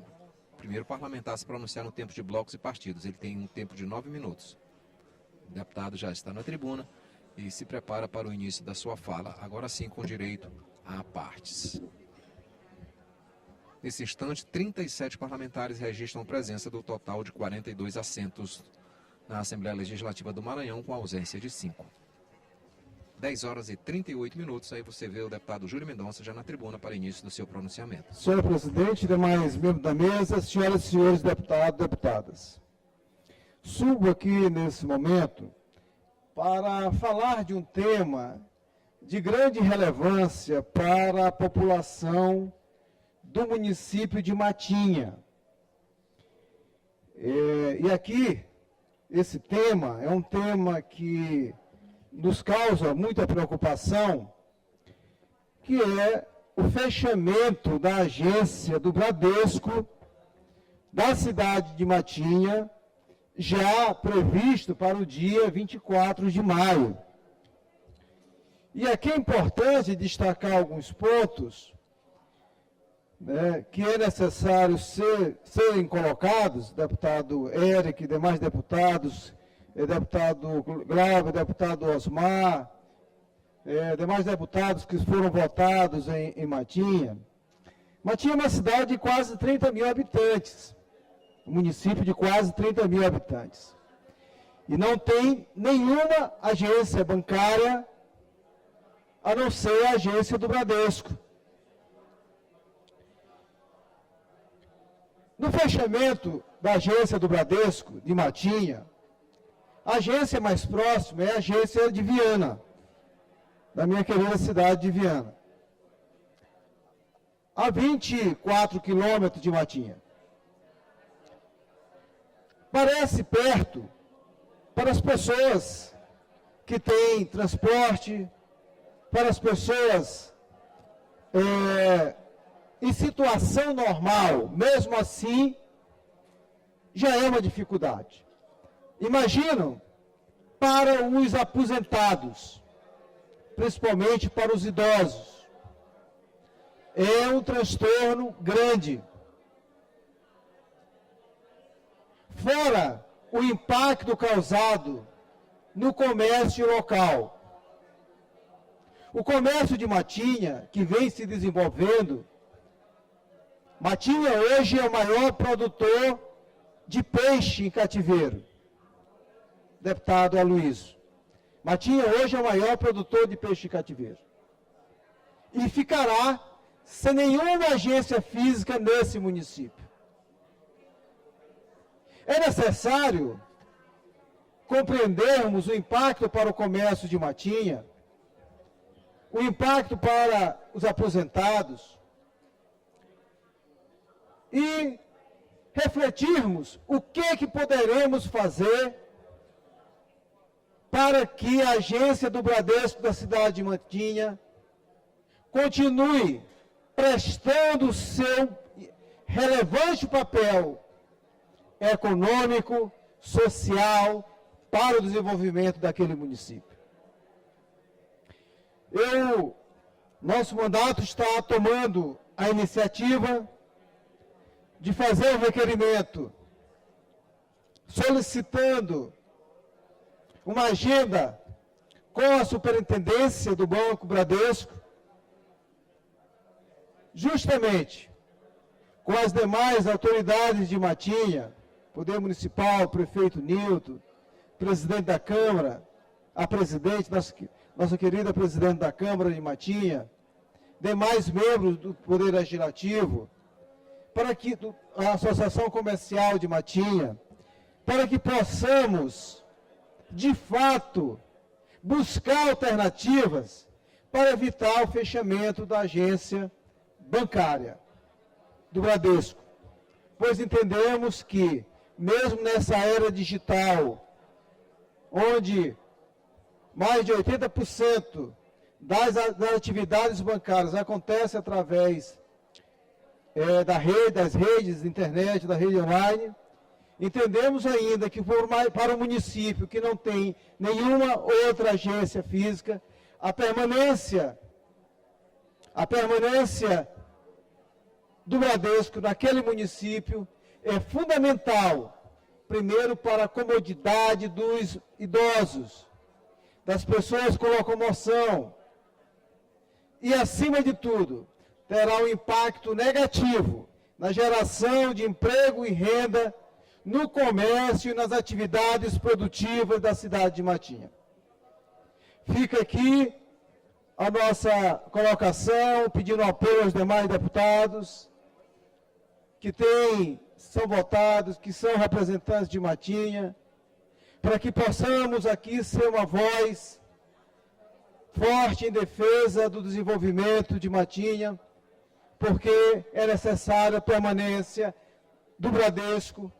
primeiro parlamentar a se pronunciar no tempo de blocos e partidos. Ele tem um tempo de 9 minutos. O deputado já está na tribuna e se prepara para o início da sua fala, agora sim com direito a partes. Nesse instante, 37 parlamentares registram a presença do total de 42 assentos na Assembleia Legislativa do Maranhão, com ausência de 5. 10 horas e 38 minutos, aí você vê o deputado Júlio Mendonça já na tribuna para início do seu pronunciamento. Senhor presidente, demais membros da mesa, senhoras e senhores deputados e deputadas. Subo aqui nesse momento para falar de um tema de grande relevância para a população do município de Matinha. E aqui, esse tema é um tema que nos causa muita preocupação, que é o fechamento da agência do Bradesco da cidade de Matinha, já previsto para o dia 24 de maio. E aqui é importante destacar alguns pontos que é necessário serem colocados, deputado Eric, demais deputados, deputado Glauber, deputado Osmar, demais deputados que foram votados em Matinha. Matinha é uma cidade de quase 30 mil habitantes, um município de quase 30 mil habitantes. E não tem nenhuma agência bancária, a não ser a agência do Bradesco. No fechamento da agência do Bradesco, de Matinha, a agência mais próxima é a agência de Viana, da minha querida cidade de Viana, a 24 quilômetros de Matinha. Parece perto para as pessoas que têm transporte, para as pessoas em situação normal, mesmo assim, já é uma dificuldade. Imaginam para os aposentados, principalmente para os idosos. É um transtorno grande. Fora o impacto causado no comércio local. O comércio de Matinha, que vem se desenvolvendo, Matinha hoje é o maior produtor de peixe em cativeiro. Deputado Aloysio. Matinha hoje é o maior produtor de peixe em cativeiro. E ficará sem nenhuma agência física nesse município. É necessário compreendermos o impacto para o comércio de Matinha, o impacto para os aposentados, e refletirmos o que poderemos fazer para que a agência do Bradesco da cidade de Matinha continue prestando o seu relevante papel econômico, social, para o desenvolvimento daquele município. Nosso mandato está tomando a iniciativa de fazer um requerimento solicitando uma agenda com a superintendência do Banco Bradesco, justamente com as demais autoridades de Matinha, Poder Municipal, Prefeito Nilton, Presidente da Câmara, a Presidente, nossa querida Presidente da Câmara de Matinha, demais membros do Poder Legislativo, para que a Associação Comercial de Matinha, para que possamos, de fato, buscar alternativas para evitar o fechamento da agência bancária do Bradesco, pois entendemos que, mesmo nessa era digital, onde mais de 80% das atividades bancárias acontecem através das redes de internet, da rede online, entendemos ainda que para o município que não tem nenhuma outra agência física, a permanência do Bradesco naquele município é fundamental, primeiro para a comodidade dos idosos, das pessoas com locomoção, e, acima de tudo, terá um impacto negativo na geração de emprego e renda no comércio e nas atividades produtivas da cidade de Matinha. Fica aqui a nossa colocação, pedindo apoio aos demais deputados que são votados, que são representantes de Matinha, para que possamos aqui ser uma voz forte em defesa do desenvolvimento de Matinha, porque é necessária a permanência do Bradesco,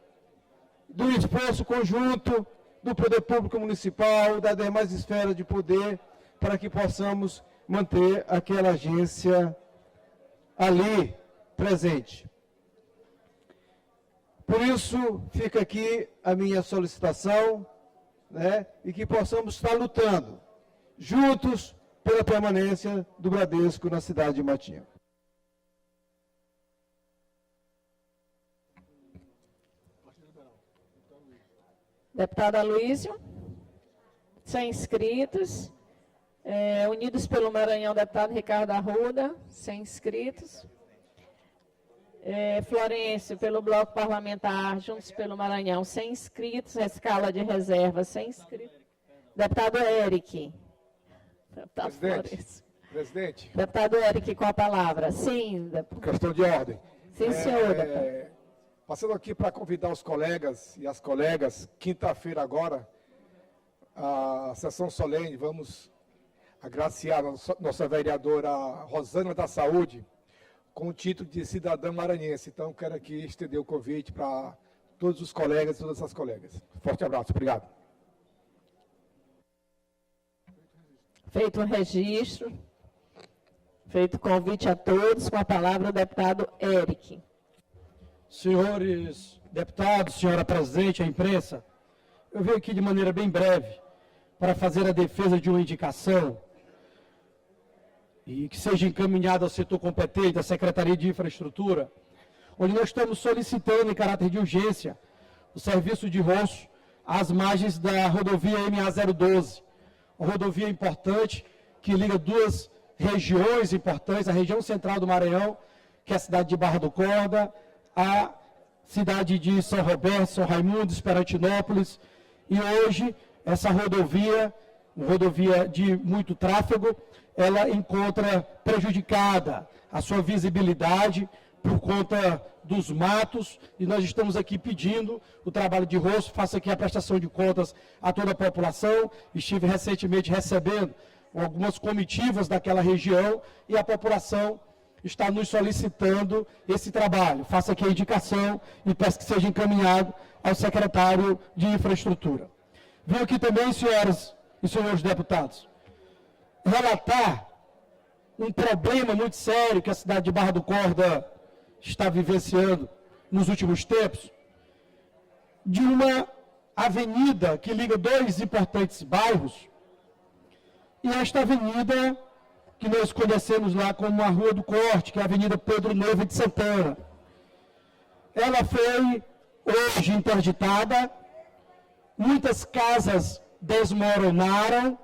do esforço conjunto do Poder Público Municipal, das demais esferas de poder, para que possamos manter aquela agência ali presente. Por isso, fica aqui a minha solicitação, e que possamos estar lutando juntos pela permanência do Bradesco na cidade de Matinha. Deputado Aloysio, sem inscritos. Unidos pelo Maranhão, deputado Ricardo Arruda, sem inscritos. Florencio, pelo Bloco Parlamentar, Juntos pelo Maranhão, sem inscritos. Escala de reserva, sem inscritos. Deputado Eric. Deputado Florencio. Presidente. Deputado Eric, com a palavra. Sim, Questão de ordem. Sim, senhor, deputado. Passando aqui para convidar os colegas e as colegas, quinta-feira agora, a sessão solene, vamos agraciar a nossa vereadora Rosana da Saúde com o título de cidadã maranhense. Então, quero aqui estender o convite para todos os colegas e todas as colegas. Forte abraço, obrigado. Feito o registro, feito o convite a todos, com a palavra o deputado Eric. Senhores deputados, senhora presidente, a imprensa, eu venho aqui de maneira bem breve para fazer a defesa de uma indicação e que seja encaminhada ao setor competente da Secretaria de Infraestrutura, onde nós estamos solicitando em caráter de urgência o serviço de roço às margens da rodovia MA-012, uma rodovia importante que liga duas regiões importantes, a região central do Maranhão, que é a cidade de Barra do Corda, a cidade de São Roberto, São Raimundo, Esperantinópolis, e hoje essa rodovia, uma rodovia de muito tráfego, ela encontra prejudicada a sua visibilidade por conta dos matos, e nós estamos aqui pedindo o trabalho de roço, faço aqui a prestação de contas a toda a população, estive recentemente recebendo algumas comitivas daquela região, e a população está nos solicitando esse trabalho. Faço aqui a indicação e peço que seja encaminhado ao secretário de Infraestrutura. Venho aqui também, senhoras e senhores deputados, relatar um problema muito sério que a cidade de Barra do Corda está vivenciando nos últimos tempos, de uma avenida que liga dois importantes bairros, e esta avenida que nós conhecemos lá como a Rua do Corte, que é a Avenida Pedro Nova de Santana. Ela foi hoje interditada, muitas casas desmoronaram,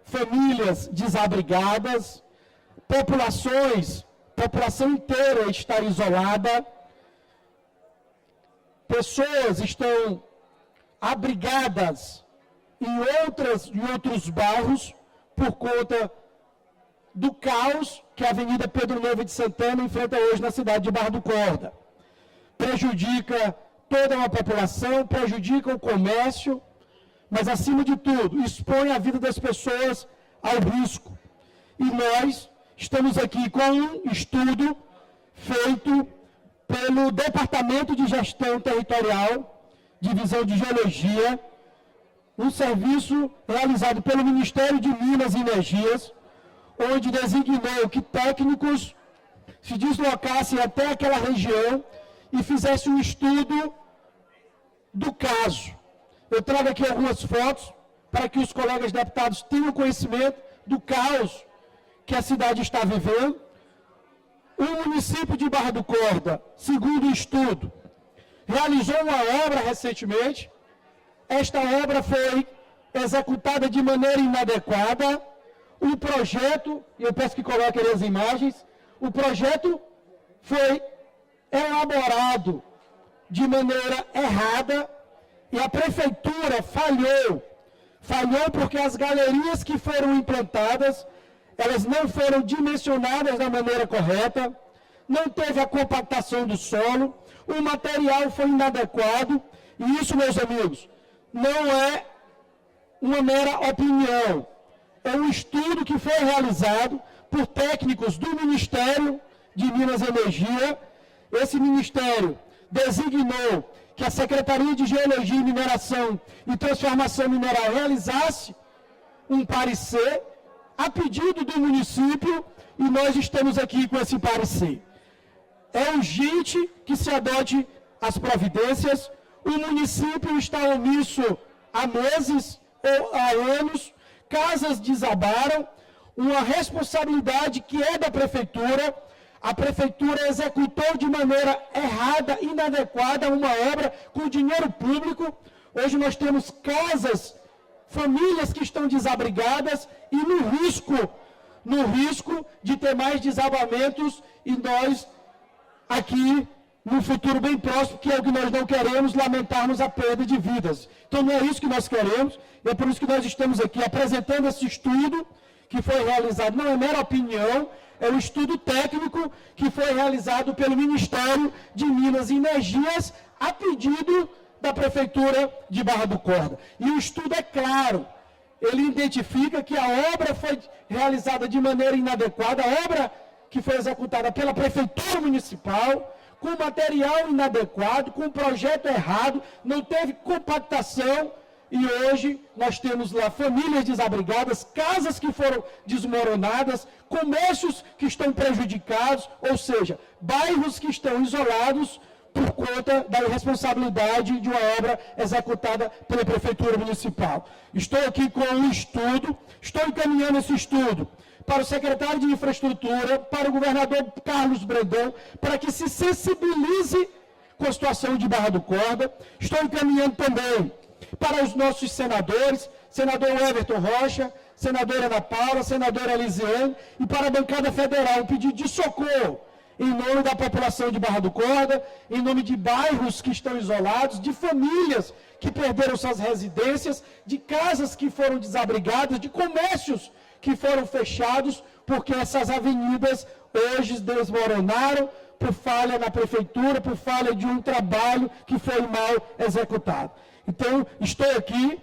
famílias desabrigadas, população inteira está isolada, pessoas estão abrigadas em outros bairros por conta do caos que a Avenida Pedro Nova de Santana enfrenta hoje na cidade de Barra do Corda. Prejudica toda uma população, prejudica o comércio, mas, acima de tudo, expõe a vida das pessoas ao risco. E nós estamos aqui com um estudo feito pelo Departamento de Gestão Territorial, Divisão de Geologia, um serviço realizado pelo Ministério de Minas e Energias, onde designou que técnicos se deslocassem até aquela região e fizessem um estudo do caso. Eu trago aqui algumas fotos para que os colegas deputados tenham conhecimento do caos que a cidade está vivendo. O município de Barra do Corda, segundo o estudo, realizou uma obra recentemente. Esta obra foi executada de maneira inadequada. O projeto, eu peço que coloquem as imagens, o projeto foi elaborado de maneira errada e a prefeitura falhou porque as galerias que foram implantadas, elas não foram dimensionadas da maneira correta, não teve a compactação do solo, o material foi inadequado, e isso, meus amigos, não é uma mera opinião, é um estudo que foi realizado por técnicos do Ministério de Minas e Energia. Esse ministério designou que a Secretaria de Geologia, Mineração e Transformação Mineral realizasse um parecer a pedido do município, e nós estamos aqui com esse parecer. É urgente que se adote as providências. O município está omisso há meses ou há anos, casas desabaram, uma responsabilidade que é da prefeitura. A prefeitura executou de maneira errada, inadequada, uma obra com dinheiro público. Hoje nós temos casas, famílias que estão desabrigadas e no risco de ter mais desabamentos, e nós aqui, no futuro bem próximo, que é o que nós não queremos, lamentarmos a perda de vidas. Então não é isso que nós queremos, e é por isso que nós estamos aqui apresentando esse estudo que foi realizado, não é mera opinião, é um estudo técnico que foi realizado pelo Ministério de Minas e Energias a pedido da Prefeitura de Barra do Corda. E o estudo é claro, ele identifica que a obra foi realizada de maneira inadequada, a obra que foi executada pela Prefeitura Municipal, com material inadequado, com projeto errado, não teve compactação, e hoje nós temos lá famílias desabrigadas, casas que foram desmoronadas, comércios que estão prejudicados, ou seja, bairros que estão isolados por conta da irresponsabilidade de uma obra executada pela Prefeitura Municipal. Estou aqui com um estudo, estou encaminhando esse estudo para o secretário de Infraestrutura, para o governador Carlos Brandão, para que se sensibilize com a situação de Barra do Corda. Estou encaminhando também para os nossos senadores, senador Everton Rocha, senadora Ana Paula, senadora Elisiane, e para a bancada federal, um pedido de socorro em nome da população de Barra do Corda, em nome de bairros que estão isolados, de famílias que perderam suas residências, de casas que foram desabrigadas, de comércios que foram fechados, porque essas avenidas hoje desmoronaram por falha na prefeitura, por falha de um trabalho que foi mal executado. Então, estou aqui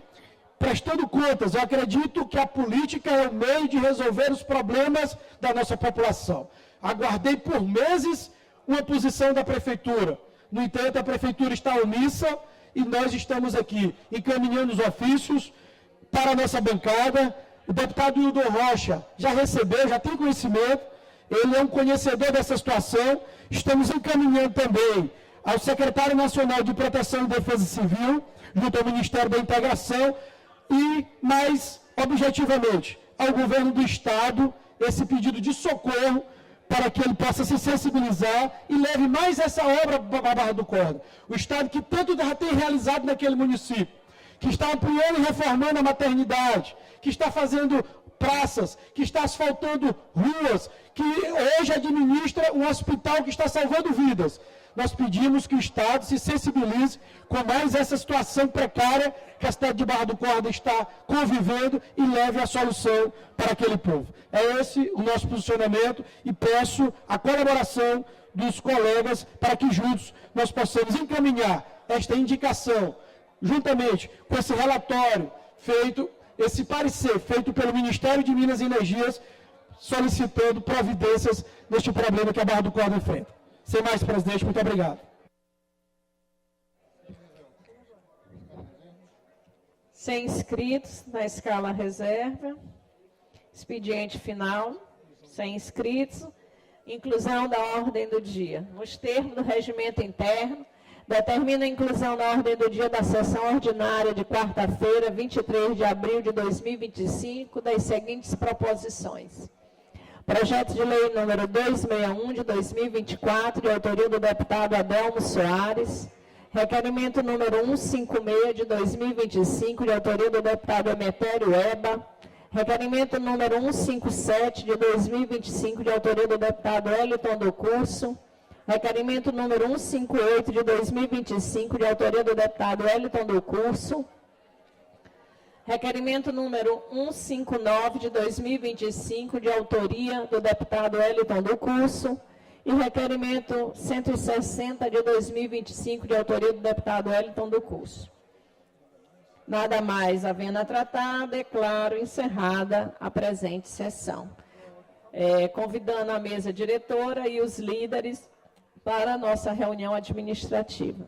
prestando contas. Eu acredito que a política é o meio de resolver os problemas da nossa população. Aguardei por meses uma posição da prefeitura. No entanto, a prefeitura está omissa e nós estamos aqui encaminhando os ofícios para a nossa bancada. O deputado Hildo Rocha já recebeu, já tem conhecimento, ele é um conhecedor dessa situação. Estamos encaminhando também ao secretário nacional de Proteção e Defesa Civil, junto ao Ministério da Integração, e, mais objetivamente, ao governo do Estado esse pedido de socorro para que ele possa se sensibilizar e leve mais essa obra para a Barra do Corda. O Estado que tanto já tem realizado naquele município, que está ampliando e reformando a maternidade, que está fazendo praças, que está asfaltando ruas, que hoje administra um hospital que está salvando vidas. Nós pedimos que o Estado se sensibilize com mais essa situação precária que a cidade de Barra do Corda está convivendo e leve a solução para aquele povo. É esse o nosso posicionamento e peço a colaboração dos colegas para que juntos nós possamos encaminhar esta indicação, juntamente com esse relatório feito, esse parecer feito pelo Ministério de Minas e Energias, solicitando providências neste problema que a Barra do Corda enfrenta. Sem mais, presidente, muito obrigado. Sem inscritos na escala reserva. Expediente final. Sem inscritos. Inclusão da ordem do dia. Nos termos do regimento interno, determina a inclusão na ordem do dia da sessão ordinária de quarta-feira, 23 de abril de 2025, das seguintes proposições. Projeto de lei número 261 de 2024, de autoria do deputado Adelmo Soares. Requerimento número 156 de 2025, de autoria do deputado Emetério Eba. Requerimento número 157 de 2025, de autoria do deputado Eliton do Curso. Requerimento número 158 de 2025, de autoria do deputado Eliton do Curso. Requerimento número 159 de 2025, de autoria do deputado Eliton do Curso. E requerimento 160 de 2025, de autoria do deputado Eliton do Curso. Nada mais havendo a tratar, declaro encerrada a presente sessão. Convidando a mesa diretora e os líderes para a nossa reunião administrativa.